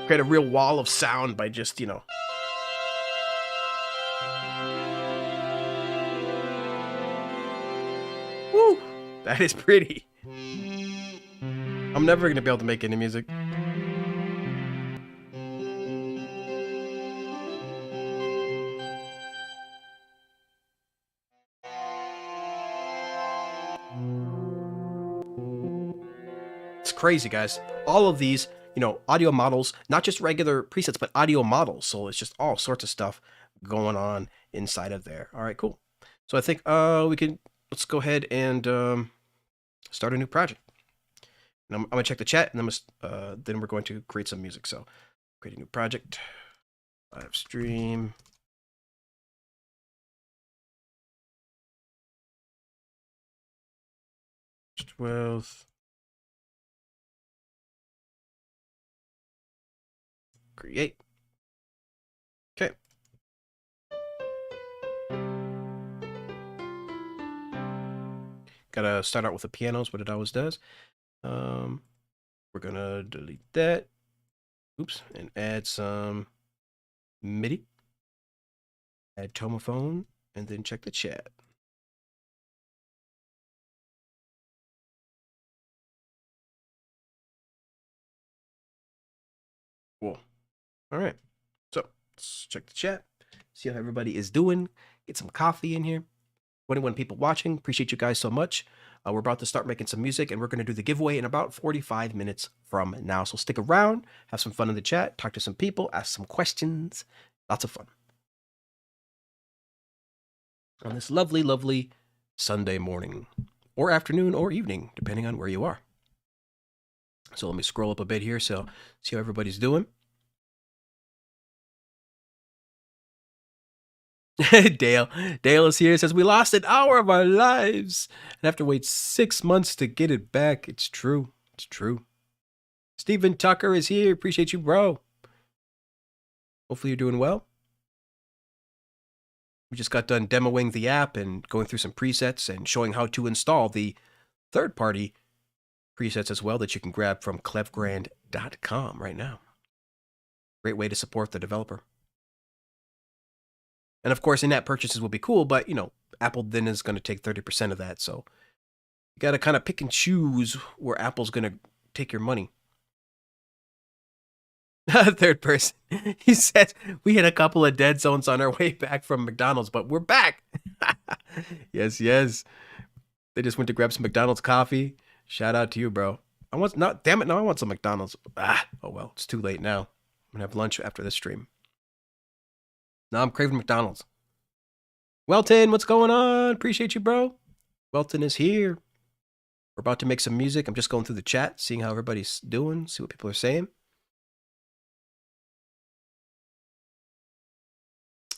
Create a real wall of sound by just, you know. Woo! That is pretty. I'm never gonna be able to make any music. It's crazy, guys. All of these, you know, audio models, not just regular presets, but audio models. So it's just all sorts of stuff going on inside of there. All right, cool. So I think let's go ahead and start a new project. And I'm gonna check the chat, and then we're going to create some music. So create a new project, Livestream. Twelve. Create. Okay. Gotta start out with the pianos, what it always does. We're gonna delete that. Oops, and add some MIDI. Add Tomofon, and then check the chat. Cool. All right. So let's check the chat. See how everybody is doing. Get some coffee in here. 21 people watching. Appreciate you guys so much. We're about to start making some music, and we're going to do the giveaway in about 45 minutes from now. So stick around, have some fun in the chat, talk to some people, ask some questions. Lots of fun. On this lovely, lovely Sunday morning, or afternoon, or evening, depending on where you are. So let me scroll up a bit here, so see how everybody's doing. Dale. Dale is here. Says we lost an hour of our lives and have to wait 6 months to get it back. It's true. It's true. Stephen Tucker is here. Appreciate you, bro. Hopefully you're doing well. We just got done demoing the app and going through some presets and showing how to install the third-party presets as well that you can grab from Klevgrand.com right now. Great way to support the developer. And of course, in-app purchases will be cool, but, you know, Apple then is going to take 30% of that. So you got to kind of pick and choose where Apple's going to take your money. Third person. He says, we hit a couple of dead zones on our way back from McDonald's, but we're back. Yes, yes. They just went to grab some McDonald's coffee. Shout out to you, bro. Damn it, no, I want some McDonald's. Oh well, it's too late now. I'm gonna have lunch after this stream. Now I'm craving McDonald's. Welton, what's going on? Appreciate you, bro. Welton is here. We're about to make some music. I'm just going through the chat, seeing how everybody's doing, see what people are saying.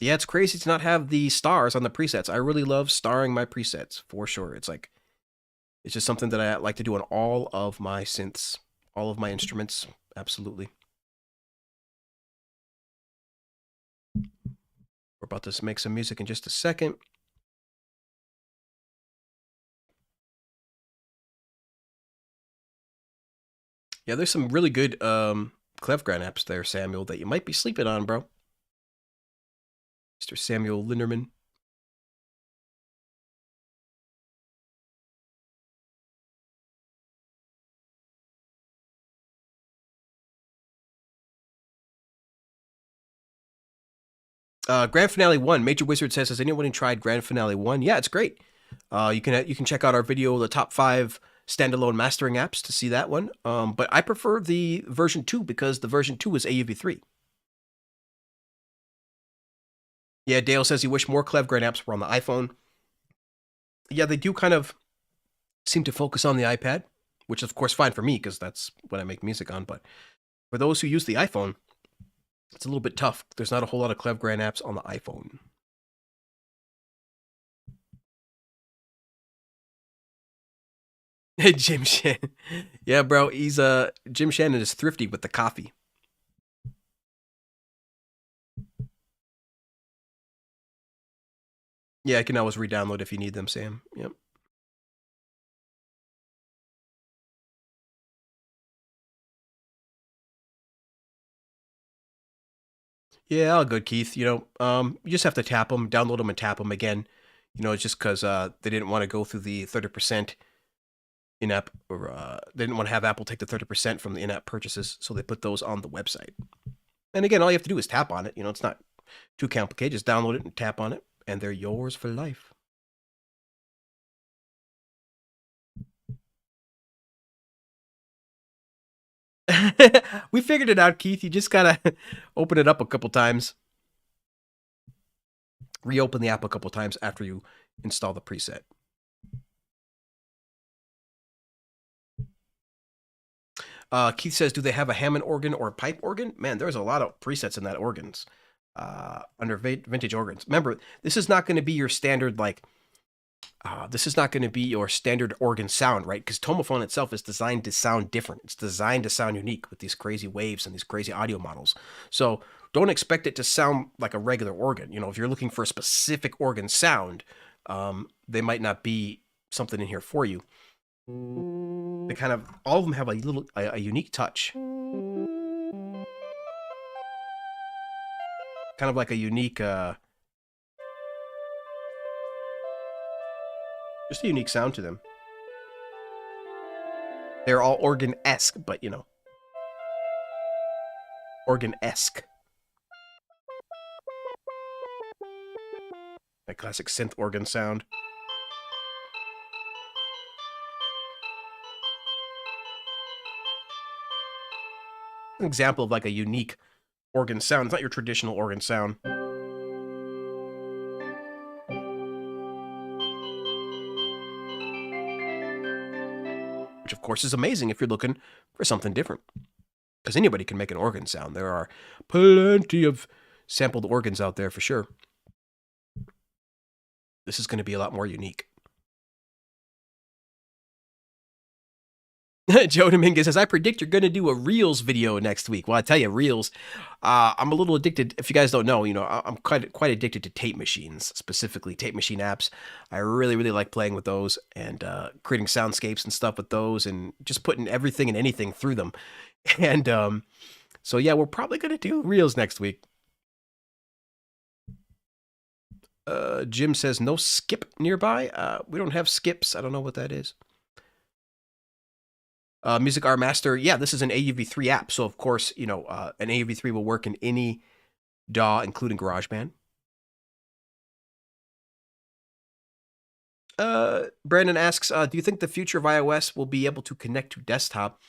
Yeah, it's crazy to not have the stars on the presets. I really love starring my presets, for sure. It's just something that I like to do on all of my synths, all of my instruments. Absolutely. We're about to make some music in just a second. Yeah, there's some really good Klevgrand apps there, Samuel, that you might be sleeping on, bro. Mr. Samuel Linderman. Grand Finale 1. Major Wizard says, has anyone tried Grand Finale 1? Yeah, it's great. You can check out our video, the top 5 standalone mastering apps, to see that one. But I prefer the version 2 because the version 2 is AUV3. Yeah, Dale says he wished more Klevgrand apps were on the iPhone. Yeah, they do kind of seem to focus on the iPad, which is of course fine for me because that's what I make music on. But for those who use the iPhone, it's a little bit tough. There's not a whole lot of Klevgrand apps on the iPhone. Jim Shannon. Yeah, bro, he's Jim Shannon is thrifty with the coffee. Yeah, I can always re-download if you need them, Sam. Yep. Yeah, all good, Keith. You just have to tap them, download them, and tap them again. It's just because they didn't want to go through the 30% in-app, or they didn't want to have Apple take the 30% from the in-app purchases, so they put those on the website. And again, all you have to do is tap on it. It's not too complicated. Just download it and tap on it, and they're yours for life. We figured it out, Keith. You just gotta open it up a couple times. Reopen the app a couple times after you install the preset. Keith says, do they have a Hammond organ or a pipe organ? Man, there's a lot of presets in that organs. Under vintage organs. Remember, this is not going to be your standard, this is not going to be your standard organ sound, right? Because Tomofon itself is designed to sound different. It's designed to sound unique with these crazy waves and these crazy audio models. So don't expect it to sound like a regular organ. If you're looking for a specific organ sound, they might not be something in here for you. They all of them have a unique touch. Kind of like a unique, just a unique sound to them. They're all organ-esque, but organ-esque. That classic synth organ sound. An example of a unique organ sound. It's not your traditional organ sound. Which of course is amazing if you're looking for something different. Because anybody can make an organ sound. There are plenty of sampled organs out there for sure. This is going to be a lot more unique. Joe Dominguez says, I predict you're going to do a Reels video next week. Well, I tell you, Reels, I'm a little addicted. If you guys don't know, I'm quite addicted to tape machines, specifically tape machine apps. I really, really like playing with those and creating soundscapes and stuff with those and just putting everything and anything through them. And so, yeah, we're probably going to do Reels next week. Jim says, no skip nearby. We don't have skips. I don't know what that is. Music R Master, yeah, this is an AUV3 app, so of course, an AUV3 will work in any DAW, including GarageBand. Brandon asks, do you think the future of iOS will be able to connect to desktop?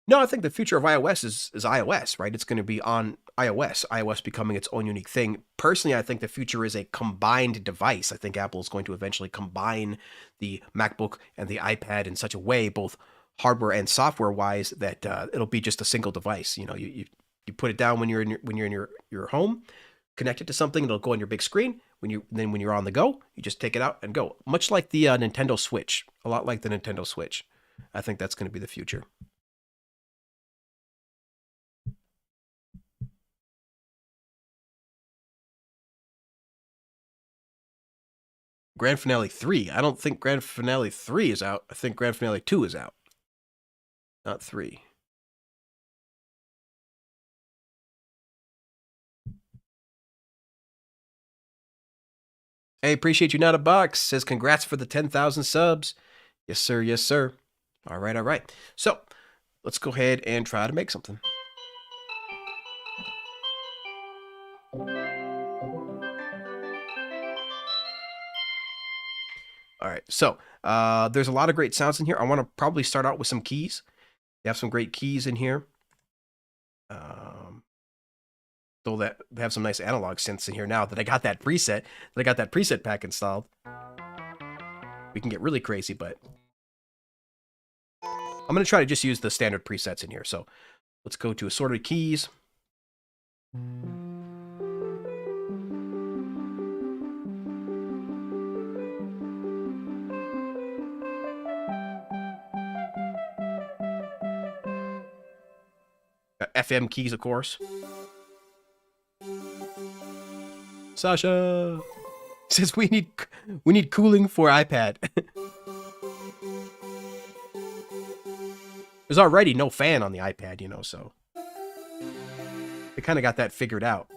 No, I think the future of iOS is iOS, right? It's going to be on iOS becoming its own unique thing. Personally, I think the future is a combined device. I think Apple is going to eventually combine the MacBook and the iPad in such a way, both hardware and software wise, that it'll be just a single device. You put it down when you're in your home, connect it to something, it'll go on your big screen. When you're on the go, you just take it out and go. Much like the Nintendo Switch, a lot like the Nintendo Switch. I think that's going to be the future. Grand Finale 3. I don't think Grand Finale 3 is out. I think Grand Finale 2 is out. Not 3. Hey, appreciate you, not a box. Says congrats for the 10,000 subs. Yes, sir. Yes, sir. All right, all right. So let's go ahead and try to make something. All right, so there's a lot of great sounds in here. I want to probably start out with some keys. They have some great keys in here. Though that they have some nice analog synths in here now that I got that preset pack installed. We can get really crazy, but I'm going to try to just use the standard presets in here. So let's go to assorted keys. Got FM keys, of course. Sasha says we need cooling for iPad. There's already no fan on the iPad, so they kind of got that figured out.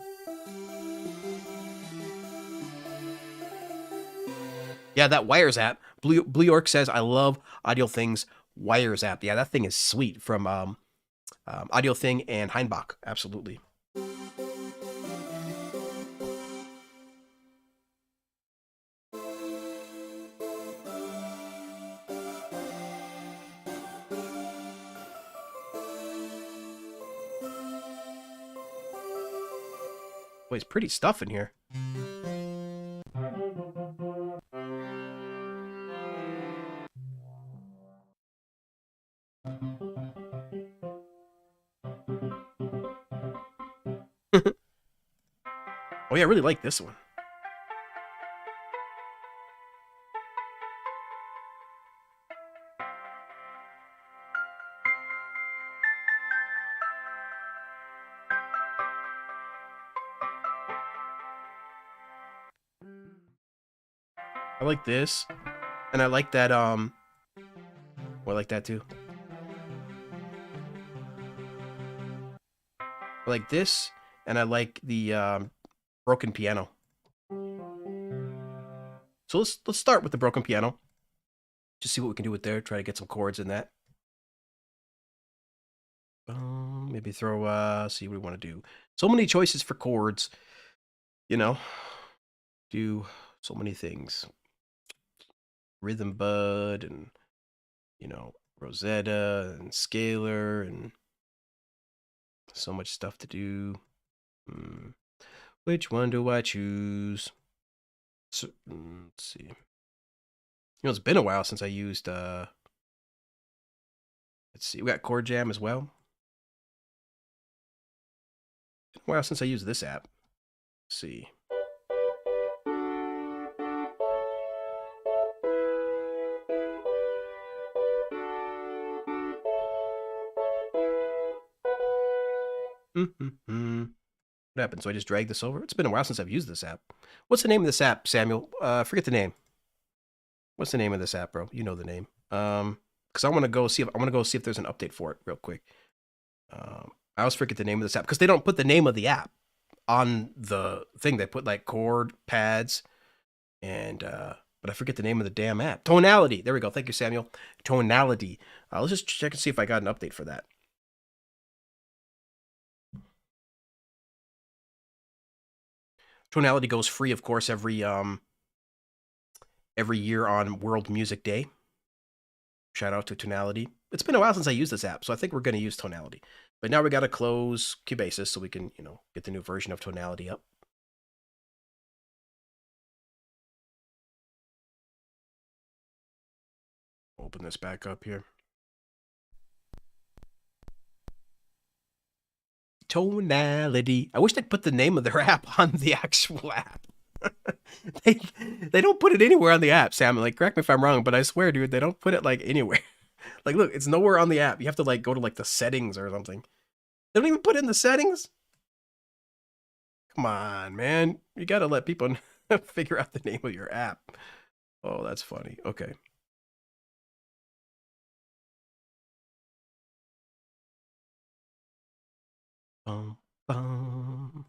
Yeah, that Wires app. Blue York says, I love Audio Thing's Wires app. Yeah, that thing is sweet from Audio Thing and Heinbach. Absolutely. Boy, it's pretty stuff in here. Oh yeah, I really like this one. I like this, and I like that, well, I like that too. I like this, and I like the broken piano. So let's start with the broken piano. Just see what we can do with there. Try to get some chords in that. Maybe throw, see what we want to do. So many choices for chords, do so many things. Rhythm bud and, Rosetta and scalar and so much stuff to do. Which one do I choose? So, let's see. It's been a while since I used, let's see, we got Chord Jam as well. Been a while since I used this app. Let's see. What happened? So I just dragged this over? It's been a while since I've used this app. What's the name of this app, Samuel? Forget the name. What's the name of this app, bro? You know the name. Because I want to go see if there's an update for it real quick. I always forget the name of this app because they don't put the name of the app on the thing. They put like chord pads and but I forget the name of the damn app. Tonality. There we go. Thank you, Samuel. Tonality. Let's just check and see if I got an update for that. Tonality goes free, of course, every year on World Music Day. Shout out to Tonality. It's been a while since I used this app, so I think we're going to use Tonality. But now we got to close Cubasis so we can, get the new version of Tonality up. Open this back up here. Tonality. I wish they'd put the name of their app on the actual app. they don't put it anywhere on the app, Sam. Like, correct me if I'm wrong, but I swear, dude, they don't put it like anywhere. Like, look, it's nowhere on the app. You have to like go to like the settings or something. They don't even put it in the settings. Come on, man. You gotta let people figure out the name of your app. Oh, that's funny. Okay. Bum, bum.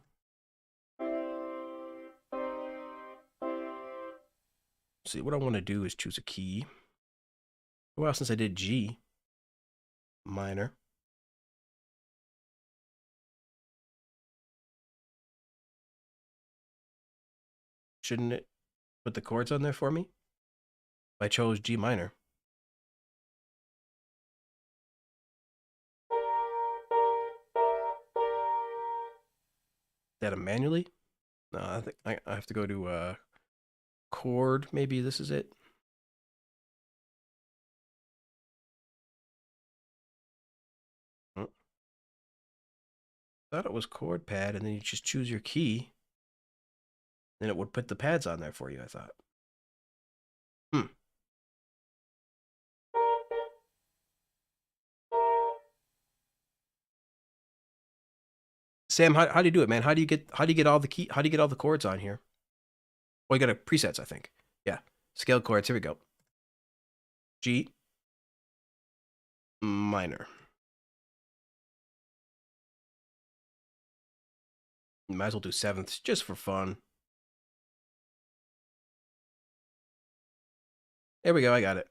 See, what I want to do is choose a key. Well, since I did G minor. Shouldn't it put the chords on there for me? I chose G minor. That manually? No, I think I have to go to chord. Maybe this is it. Thought it was chord pad, and then you just choose your key. Then it would put the pads on there for you, I thought. Sam, how do you do it, man? How do you get all the chords on here? Oh, you got presets, I think. Yeah. Scale chords. Here we go. G minor. You might as well do sevenths just for fun. There we go. I got it.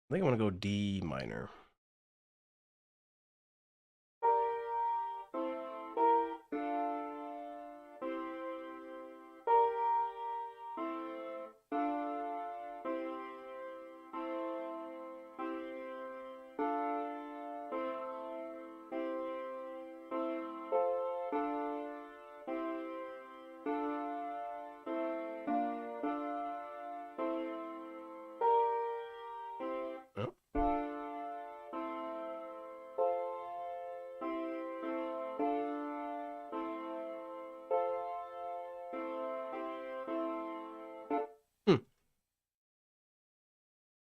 I think I want to go D minor.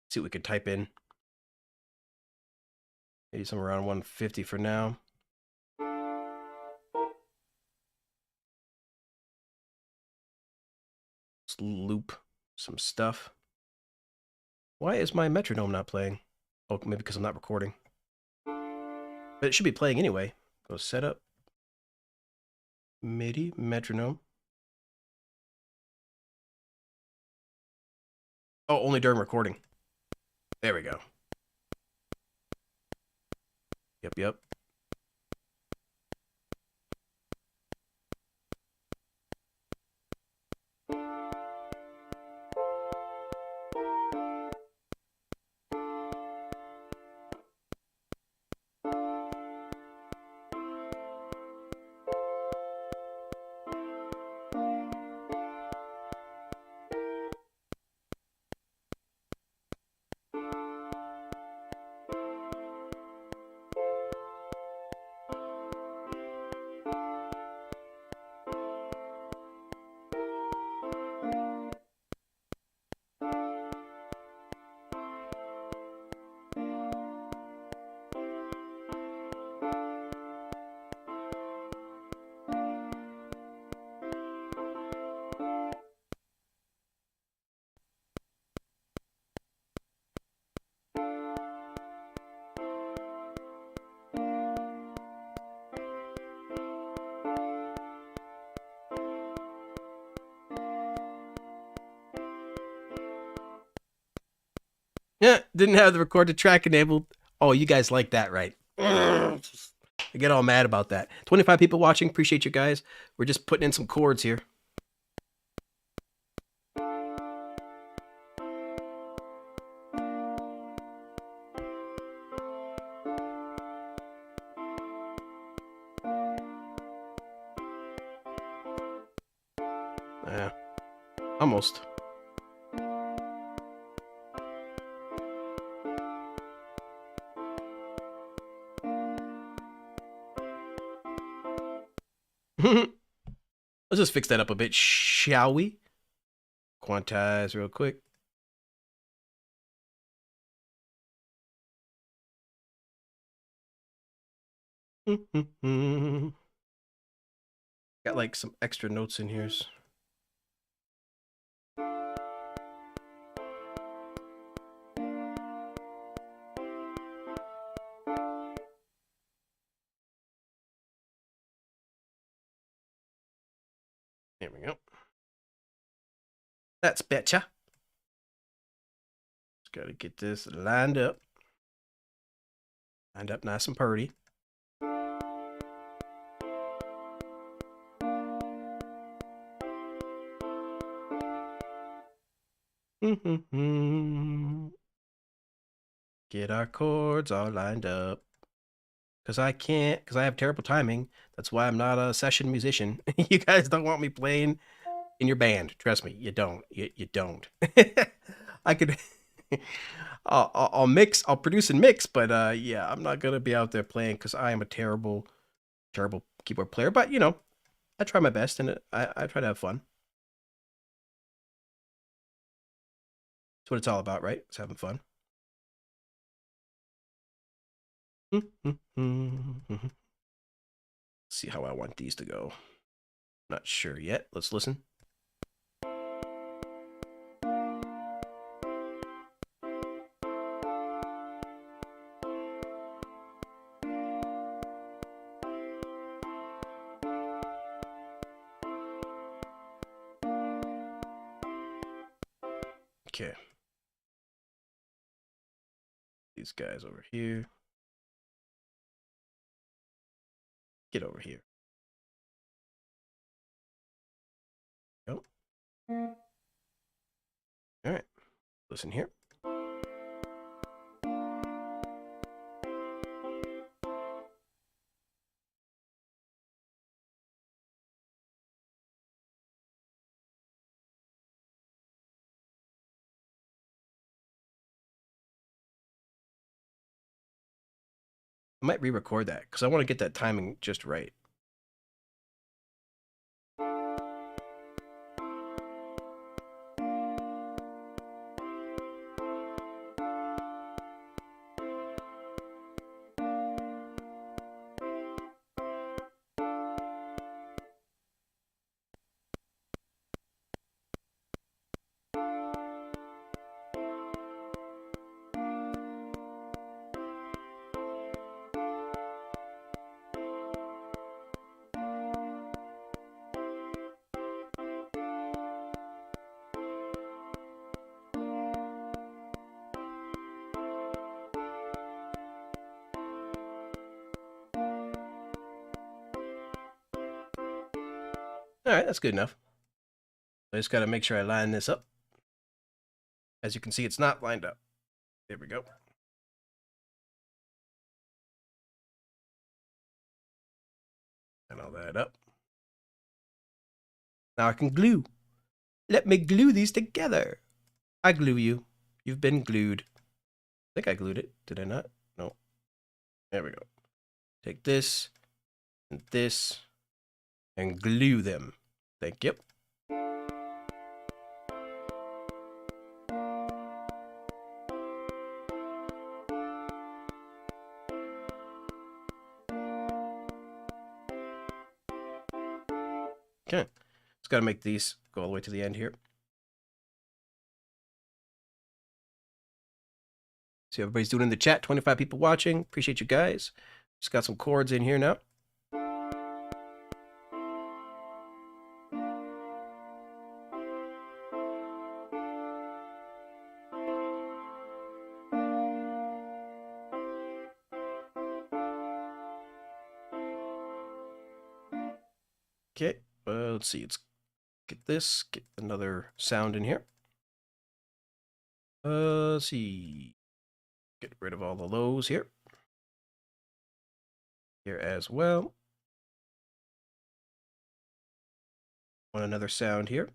See what we could type in. Maybe somewhere around 150 for now. Let's loop some stuff. Why is my metronome not playing? Oh, maybe because I'm not recording. But it should be playing anyway. Go setup. MIDI metronome. Oh, only during recording. There we go. Yep. Yeah, didn't have the record to track enabled. Oh, you guys like that, right? I get all mad about that. 25 people watching. Appreciate you guys. We're just putting in some chords here. Yeah, almost. Let's just fix that up a bit, shall we? Quantize real quick. Got like some extra notes in here. There we go. That's better. Just gotta get this lined up. Lined up nice and purty. Get our chords all lined up. Because I can't, because I have terrible timing. That's why I'm not a session musician. You guys don't want me playing in your band. Trust me, you don't. You don't. I could, I'll mix, I'll produce and mix, but yeah, I'm not going to be out there playing because I am a terrible, terrible keyboard player. But, you know, I try my best and I try to have fun. That's what it's all about, right? It's having fun. See how I want these to go. Not sure yet. Let's listen. Okay. These guys over here. Get over here. Go. All right. Listen here. I might re-record that because I want to get that timing just right. All right, that's good enough. I just got to make sure I line this up. As you can see, it's not lined up. There we go. And all that up. Now I can glue. Let me glue these together. I glue you. You've been glued. I think I glued it. Did I not? No. There we go. Take this and glue them. Thank you. Okay. Just got to make these go all the way to the end here. See, everybody's doing in the chat. 25 people watching. Appreciate you guys. Just got some chords in here now. Okay, let's see. Let's get this. Get another sound in here. Let's see. Get rid of all the lows here. Here as well. Want another sound here.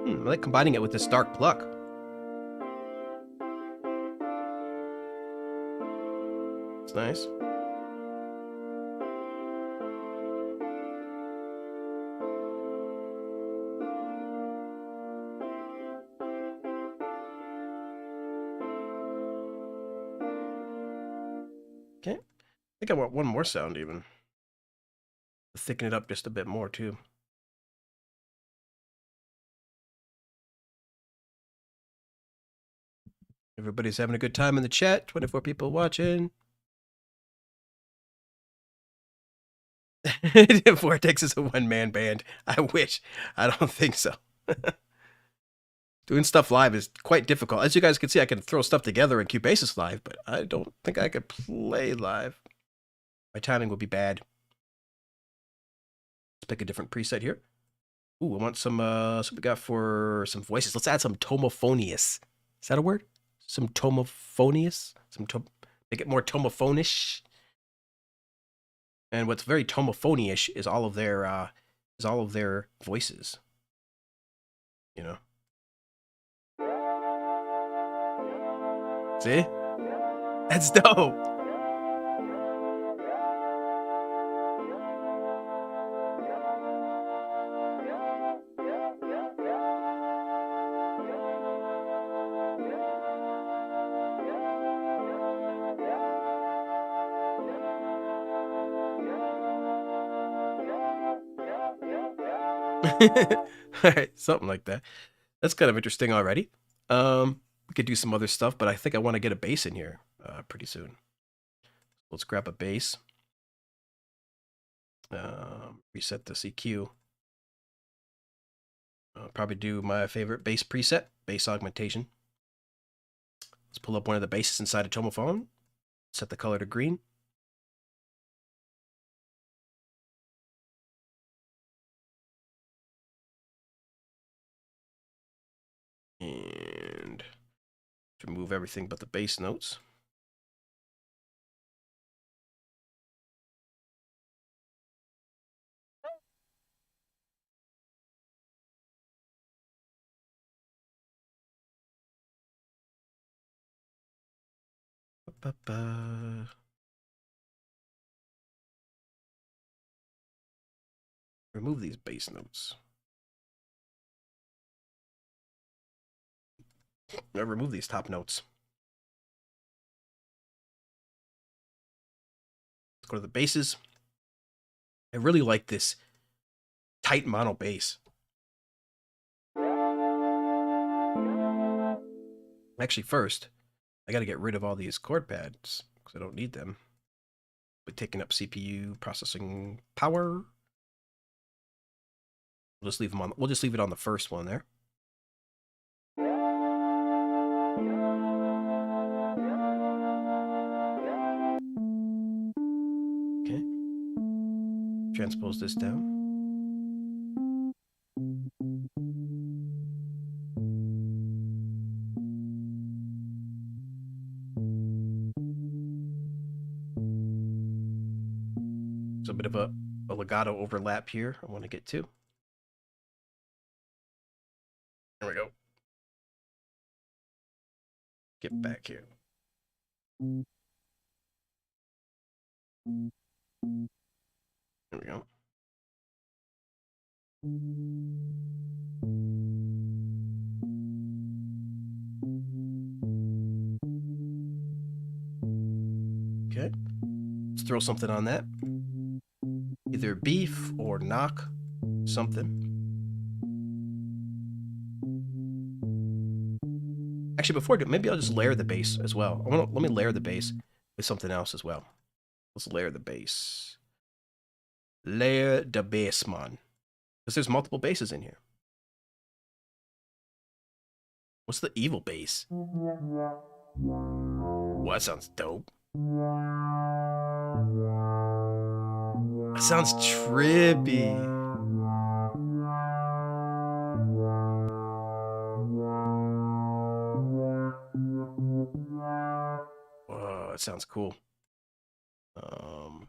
I like combining it with this dark pluck. It's nice. Okay. I think I want one more sound even. To thicken it up just a bit more too. Everybody's having a good time in the chat. 24 people watching. Vortex is a one-man band. I wish. I don't think so. Doing stuff live is quite difficult. As you guys can see, I can throw stuff together in Cubasis live, but I don't think I could play live. My timing will be bad. Let's pick a different preset here. Ooh, I want some, so we got for some voices. Let's add some tomophonious. Is that a word? Some tomophonious? Make it more tomophonish. And what's very tomophony-ish is all of their voices. You know. See? That's dope. All right, something like that. That's kind of interesting already. We could do some other stuff, but I think I want to get a bass in here pretty soon. Let's grab a bass. Reset the EQ. Probably do my favorite bass preset, bass augmentation. Let's pull up one of the basses inside of Tomofon. Set the color to green. And remove everything but the bass notes. Remove these bass notes. Remove these top notes. Let's go to the basses. I really like this tight mono bass. Actually, first, I got to get rid of all these chord pads because I don't need them. We're taking up CPU processing power. We'll just leave them on. We'll just leave it on the first one there. Okay. Transpose this down. There's a bit of a legato overlap here I want to get to. There we go. Get back here. There we go. Okay. Let's throw something on that. Either beef or knock something. Actually, before I do, maybe I'll just layer the bass as well. Let me layer the bass with something else as well. Let's layer the bass. Layer the bass, man. Because there's multiple basses in here. What's the evil bass? Well, that sounds dope. That sounds trippy. Whoa, that sounds cool. I'm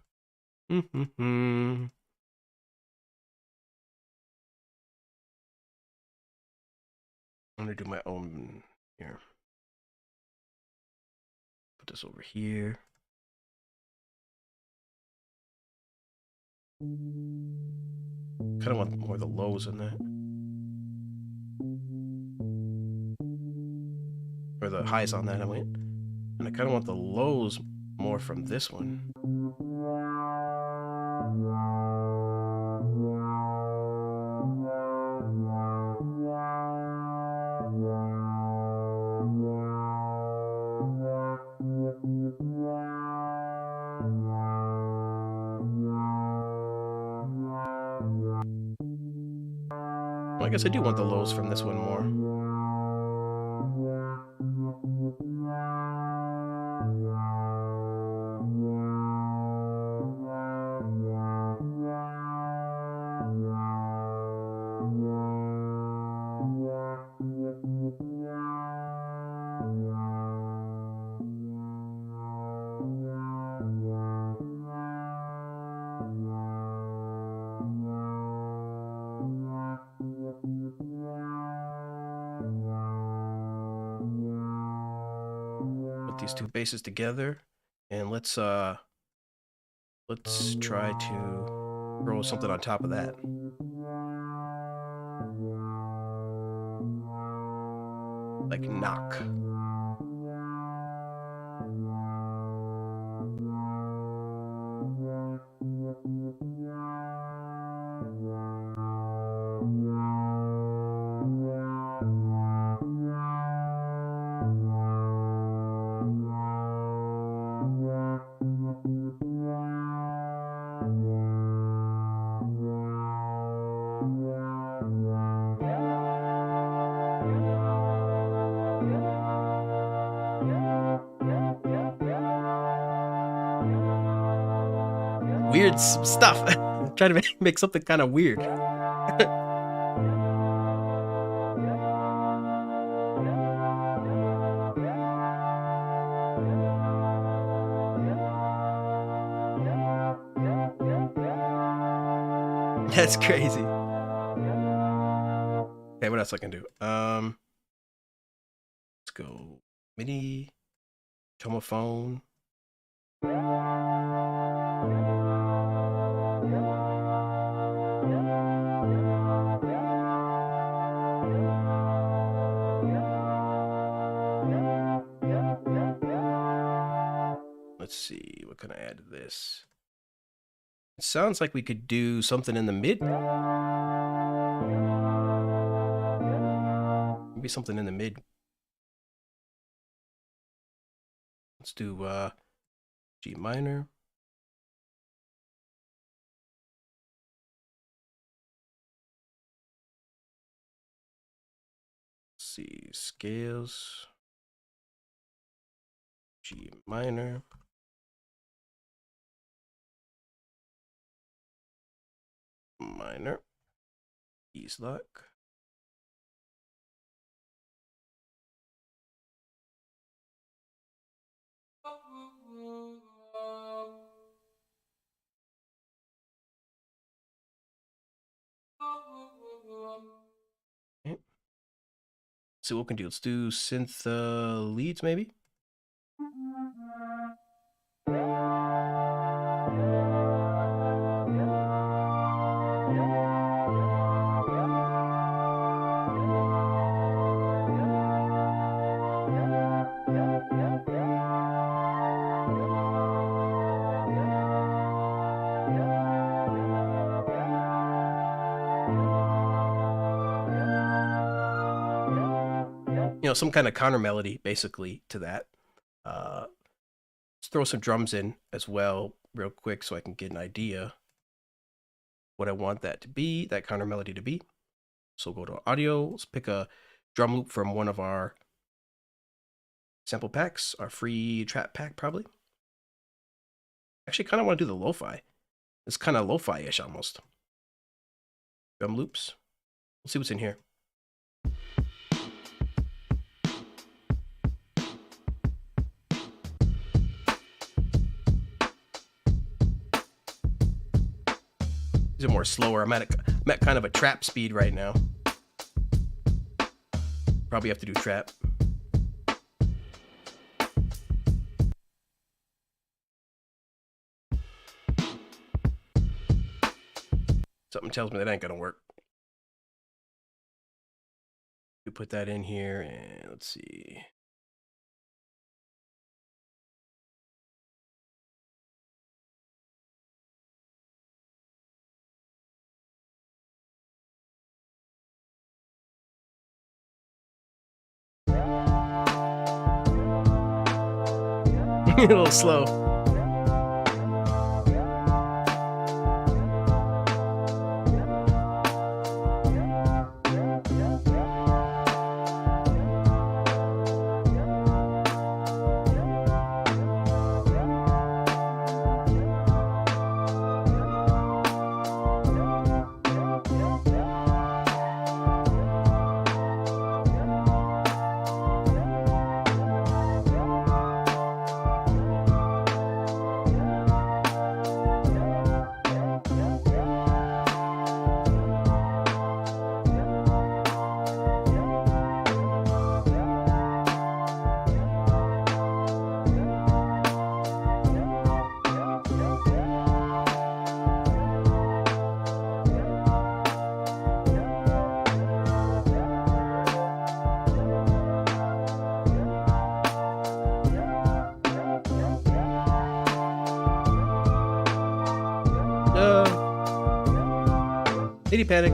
gonna do my own here. Put this over here. Kind of want more of the lows in that. Or the highs on that, I mean. And I kind of want the lows more from this one. Well, I guess I do want the lows from this one more. These two basses together, and let's try to throw something on top of that. Like knock. Weird stuff. Trying to make something kind of weird. That's crazy. Okay, what else I can do? Let's go MIDI, Tomofon. Let's see, what can I add to this? It sounds like we could do something in the mid. Maybe something in the mid. Let's do G minor. Let's see, scales. G minor. Minor. Ease lock. Okay. So what we can do? Let's do synth leads maybe. You know, some kind of counter melody basically to that. Let's throw some drums in as well real quick so I can get an idea what I want that to be, that counter melody to be. So go to audio, let's pick a drum loop from one of our sample packs, our free trap pack probably. Actually, kind of want to do the lo-fi. It's kind of lo-fi-ish almost. Drum loops. Let's see what's in here. These are more slower. I'm at kind of a trap speed right now. Probably have to do trap. Something tells me that ain't gonna work. You put that in here and let's see. A little slow. Lady Panic.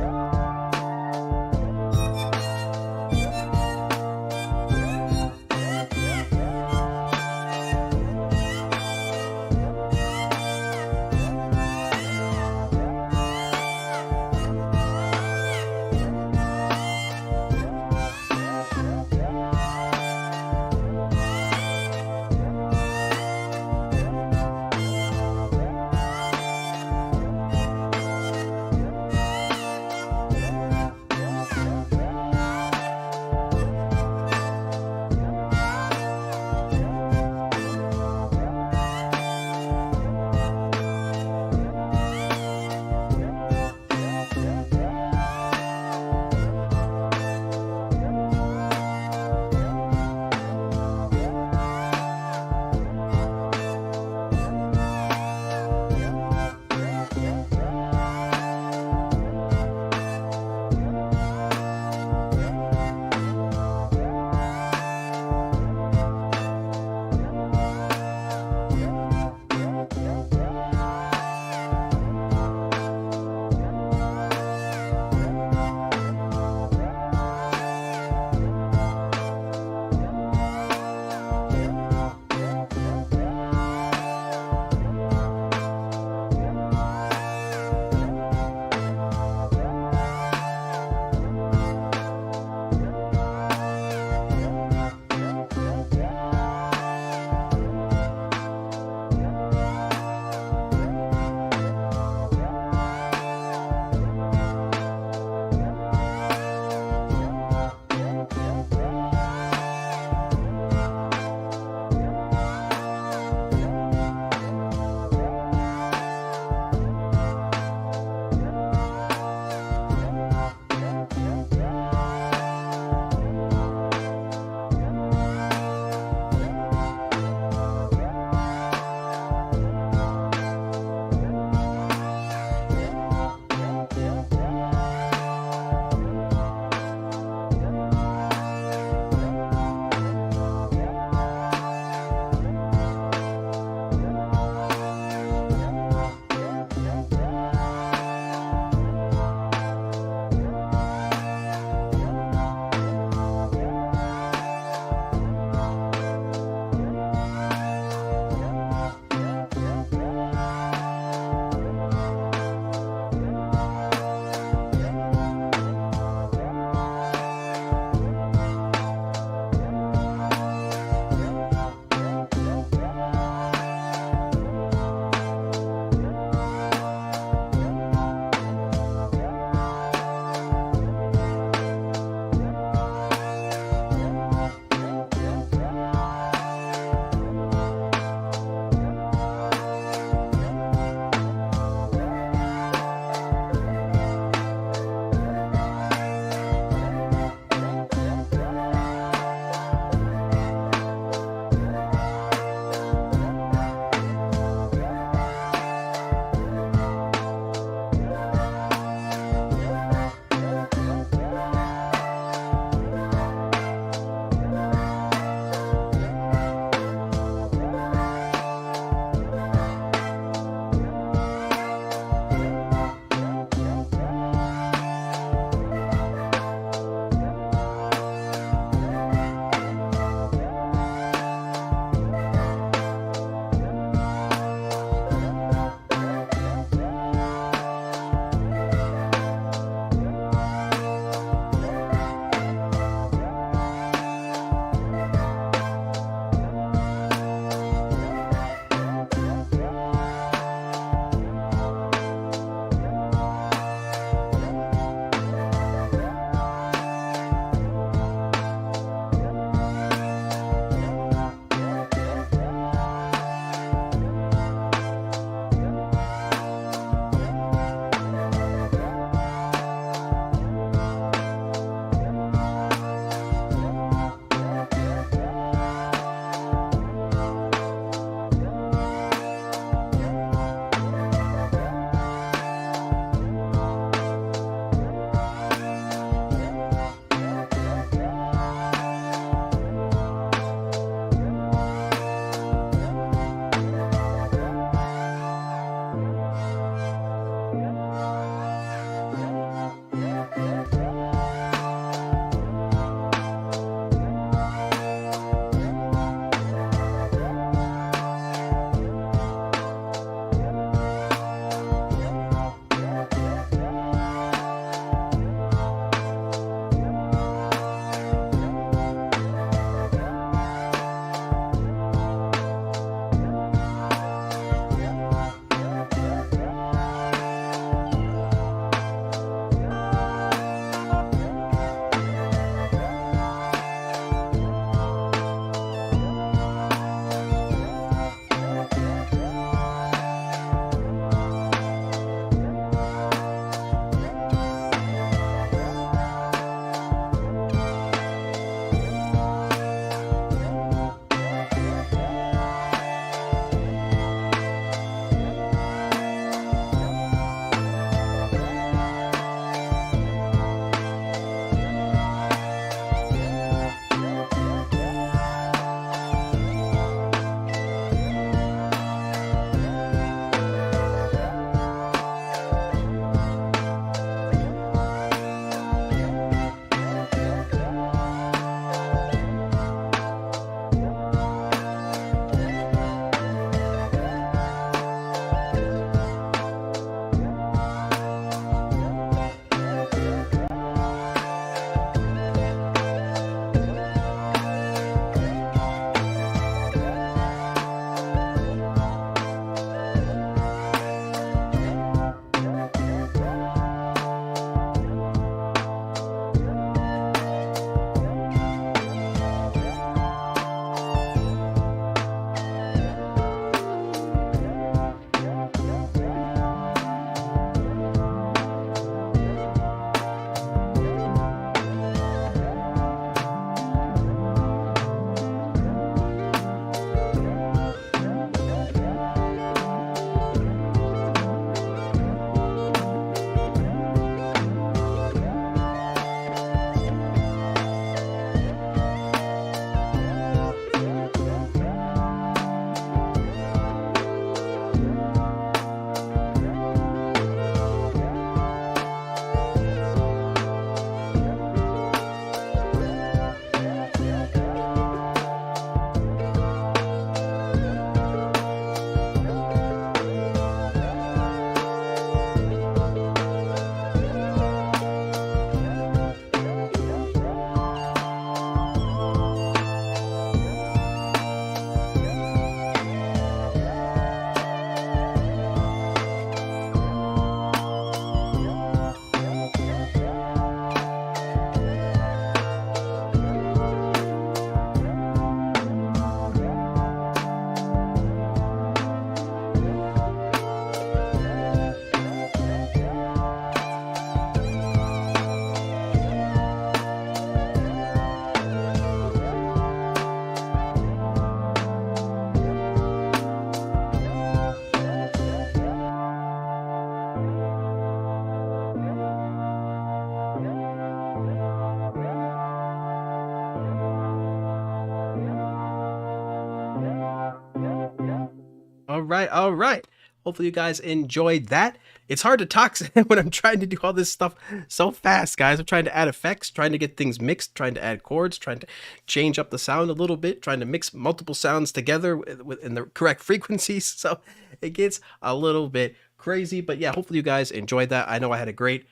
right, all right. Hopefully you guys enjoyed that. It's hard to talk when I'm trying to do all this stuff so fast, guys. I'm trying to add effects, trying to get things mixed, trying to add chords, trying to change up the sound a little bit, trying to mix multiple sounds together in the correct frequencies. So it gets a little bit crazy, but yeah, hopefully you guys enjoyed that. I know I had a great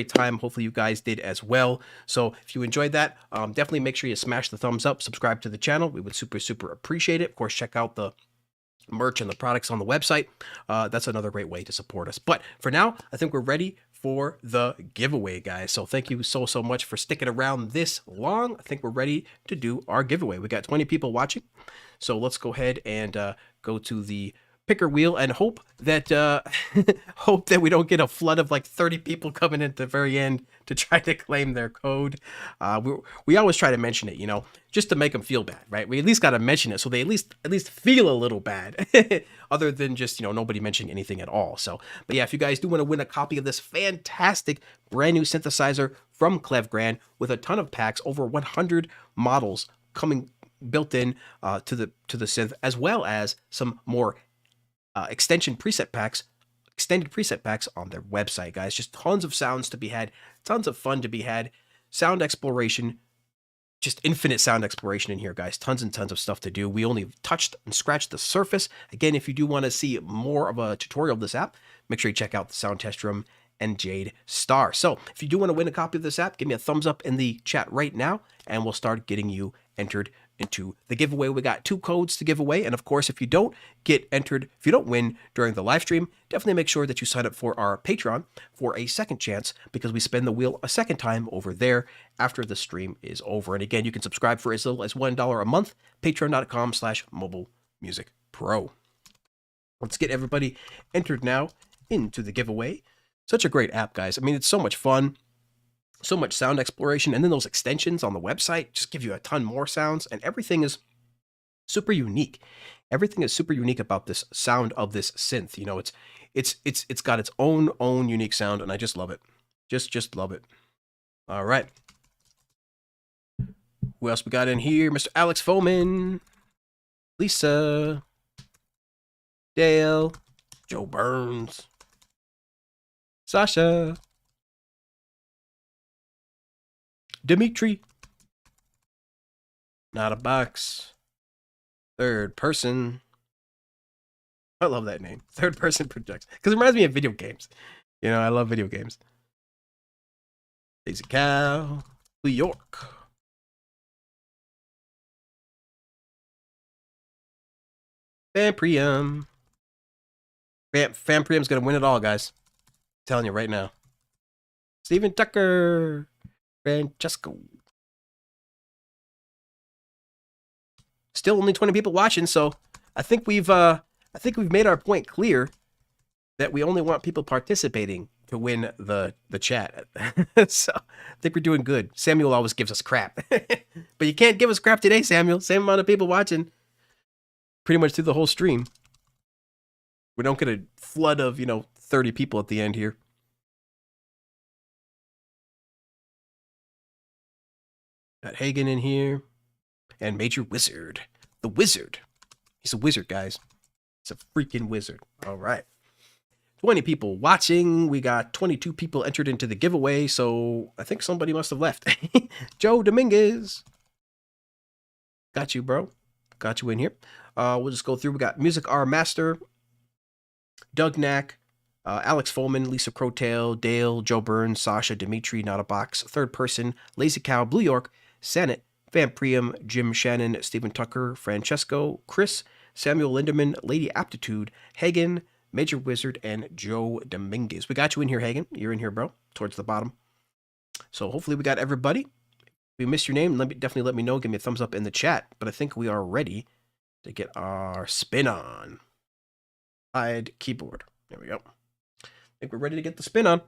time. Hopefully you guys did as well. So if you enjoyed that, definitely make sure you smash the thumbs up, subscribe to the channel. We would super appreciate it. Of course, check out the merch and the products on the website. That's another great way to support us. But for now, I think we're ready for the giveaway, guys. So thank you so much for sticking around this long. I think we're ready to do our giveaway. We got 20 people watching, so let's go ahead and go to the picker wheel and hope that we don't get a flood of like 30 people coming at the very end to try to claim their code. We always try to mention it, you know, just to make them feel bad, right? We at least got to mention it so they at least feel a little bad, other than just, you know, nobody mentioning anything at all. So, but yeah, if you guys do want to win a copy of this fantastic brand new synthesizer from Klevgrand with a ton of packs, over 100 models coming built in to the synth, as well as some more extended preset packs on their website, guys. Just tons of sounds to be had, tons of fun to be had, sound exploration, just infinite sound exploration in here, guys. Tons and tons of stuff to do. We only touched and scratched the surface. Again, if you do want to see more of a tutorial of this app, make sure you check out the Sound Test Room and Jade Star. So if you do want to win a copy of this app, give me a thumbs up in the chat right now, and we'll start getting you entered into the giveaway. We got 2 codes to give away, and of course, if you don't get entered, if you don't win during the live stream, definitely make sure that you sign up for our Patreon for a second chance, because we spin the wheel a second time over there after the stream is over. And again, you can subscribe for as little as $1 a month, patreon.com/mobilemusicpro. Let's get everybody entered now into the giveaway. Such a great app, guys. I mean, it's so much fun. So much sound exploration, and then those extensions on the website just give you a ton more sounds, and everything is super unique. Everything is super unique about this sound of this synth. You know, it's got its own unique sound, and I just love it. Just love it. All right. Who else we got in here? Mr. Alex Foman, Lisa, Dale, Joe Burns, Sasha, Dimitri, Not a Box, Third Person. I love that name, Third Person Projects, because it reminds me of video games. You know, I love video games. Lazy Cow, New York, Famprium. Famprium's gonna win it all, guys. I'm telling you right now. Steven Tucker, Francesco. Still only 20 people watching, so I think we've made our point clear that we only want people participating to win the chat. So I think we're doing good. Samuel always gives us crap. But you can't give us crap today, Samuel. Same amount of people watching pretty much through the whole stream. We don't get a flood of, 30 people at the end here. Got Hagen in here. And Major Wizard. The Wizard. He's a wizard, guys. He's a freaking wizard. All right. 20 people watching. We got 22 people entered into the giveaway, so I think somebody must have left. Joe Dominguez. Got you, bro. Got you in here. We'll just go through. We got Music R Master, Doug Knack, Alex Foman, Lisa Crowtail, Dale, Joe Burns, Sasha, Dimitri, Not a Box, Third Person, Lazy Cow, Blue York, Sanet, Famprium, Jim Shannon, Stephen Tucker, Francesco, Chris, Samuel Lindemann, Lady Aptitude, Hagen, Major Wizard, and Joe Dominguez. We got you in here, Hagen. You're in here, bro, towards the bottom. So hopefully we got everybody. If we missed your name, definitely let me know. Give me a thumbs up in the chat. But I think we are ready to get our spin on. Hide keyboard. There we go. I think we're ready to get the spin on.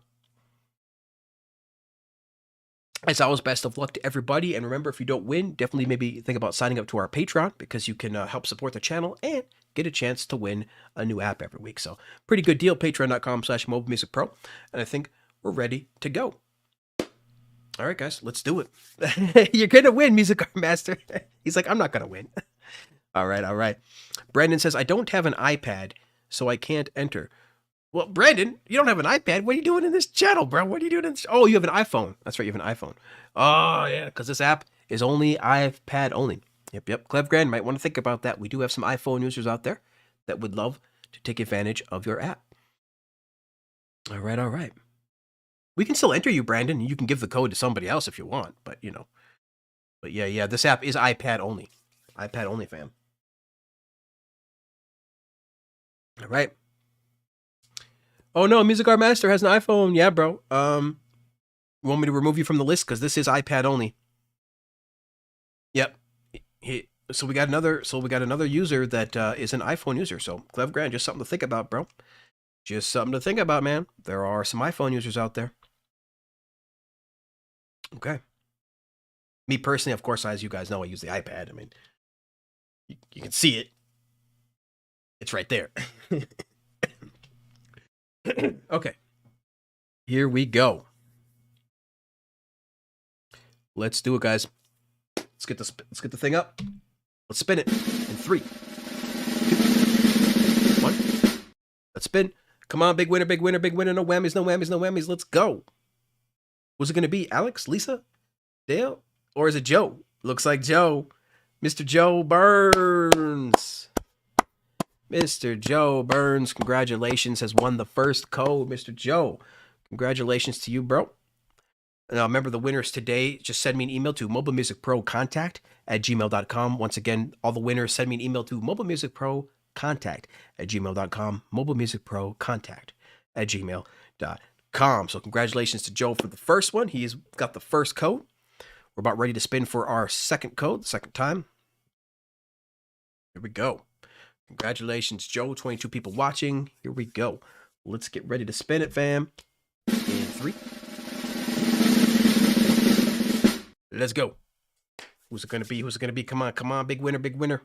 As always, best of luck to everybody. And remember, if you don't win, definitely maybe think about signing up to our Patreon, because you can help support the channel and get a chance to win a new app every week. So pretty good deal. Patreon.com/mobilemusicpro. And I think we're ready to go. All right, guys, let's do it. You're going to win, Music Art Master. He's like, I'm not going to win. All right, all right. Brandon says, I don't have an iPad, so I can't enter. Well, Brandon, you don't have an iPad. What are you doing in this channel, bro? What are you doing in this? Oh, you have an iPhone. That's right, you have an iPhone. Oh, yeah, because this app is only iPad only. Yep. Klevgrand might want to think about that. We do have some iPhone users out there that would love to take advantage of your app. All right. We can still enter you, Brandon. You can give the code to somebody else if you want, but you know. But yeah, this app is iPad only. iPad only, fam. All right. Oh no, Music Art Master has an iPhone. Yeah, bro. You want me to remove you from the list because this is iPad only? Yep. So we got another user that is an iPhone user. So Klevgrand, just something to think about, bro. Just something to think about, man. There are some iPhone users out there. Okay. Me personally, of course, as you guys know, I use the iPad. I mean, you can see it. It's right there. Okay. Here we go. Let's do it, guys. Let's get the thing up. Let's spin it in 3, 2, 1. Let's spin. Come on, big winner, big winner, big winner. No whammies, no whammies, no whammies. Let's go. Was it going to be Alex, Lisa, Dale, or is it Joe? Looks like Joe. Mr. Joe Burns. Mr. Joe Burns, congratulations, has won the first code. Mr. Joe, congratulations to you, bro. Now, remember the winners today, just send me an email to mobilemusicprocontact@gmail.com. Once again, all the winners, send me an email to mobilemusicprocontact@gmail.com. mobilemusicprocontact@gmail.com. So congratulations to Joe for the first one. He's got the first code. We're about ready to spin for our second code, the second time. Here we go. Congratulations, Joe. 22 people watching. Here we go. Let's get ready to spin it, fam. In 3. Let's go. Who's it going to be? Who's it going to be? Come on. Big winner, big winner.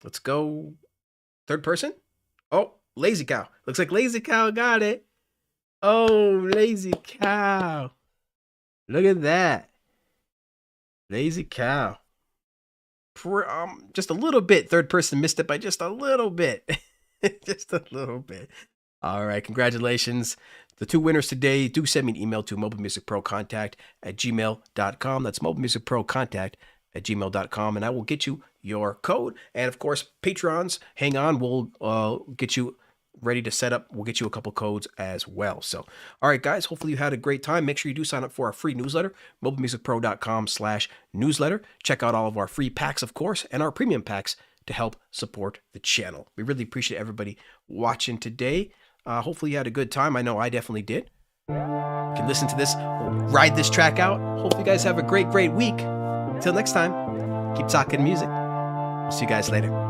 Let's go. Third person? Oh, Lazy Cow. Looks like Lazy Cow got it. Oh, Lazy Cow. Look at that. Lazy Cow. Just a little bit. Third person missed it by just a little bit. Just a little bit. All right, congratulations. The 2 winners today, do send me an email to mobilemusicprocontact@gmail.com. That's mobilemusicprocontact@gmail.com, and I will get you your code. And of course, Patrons, hang on, we'll get you ready to set up. We'll get you a couple codes as well. So, all right, guys, hopefully you had a great time. Make sure you do sign up for our free newsletter, mobilemusicpro.com/newsletter. Check out all of our free packs, of course, and our premium packs to help support the channel. We really appreciate everybody watching today. Hopefully you had a good time. I know I definitely did. You can listen to this, ride this track out. Hopefully you guys have a great week. Until next time, keep talking music. We'll see you guys later.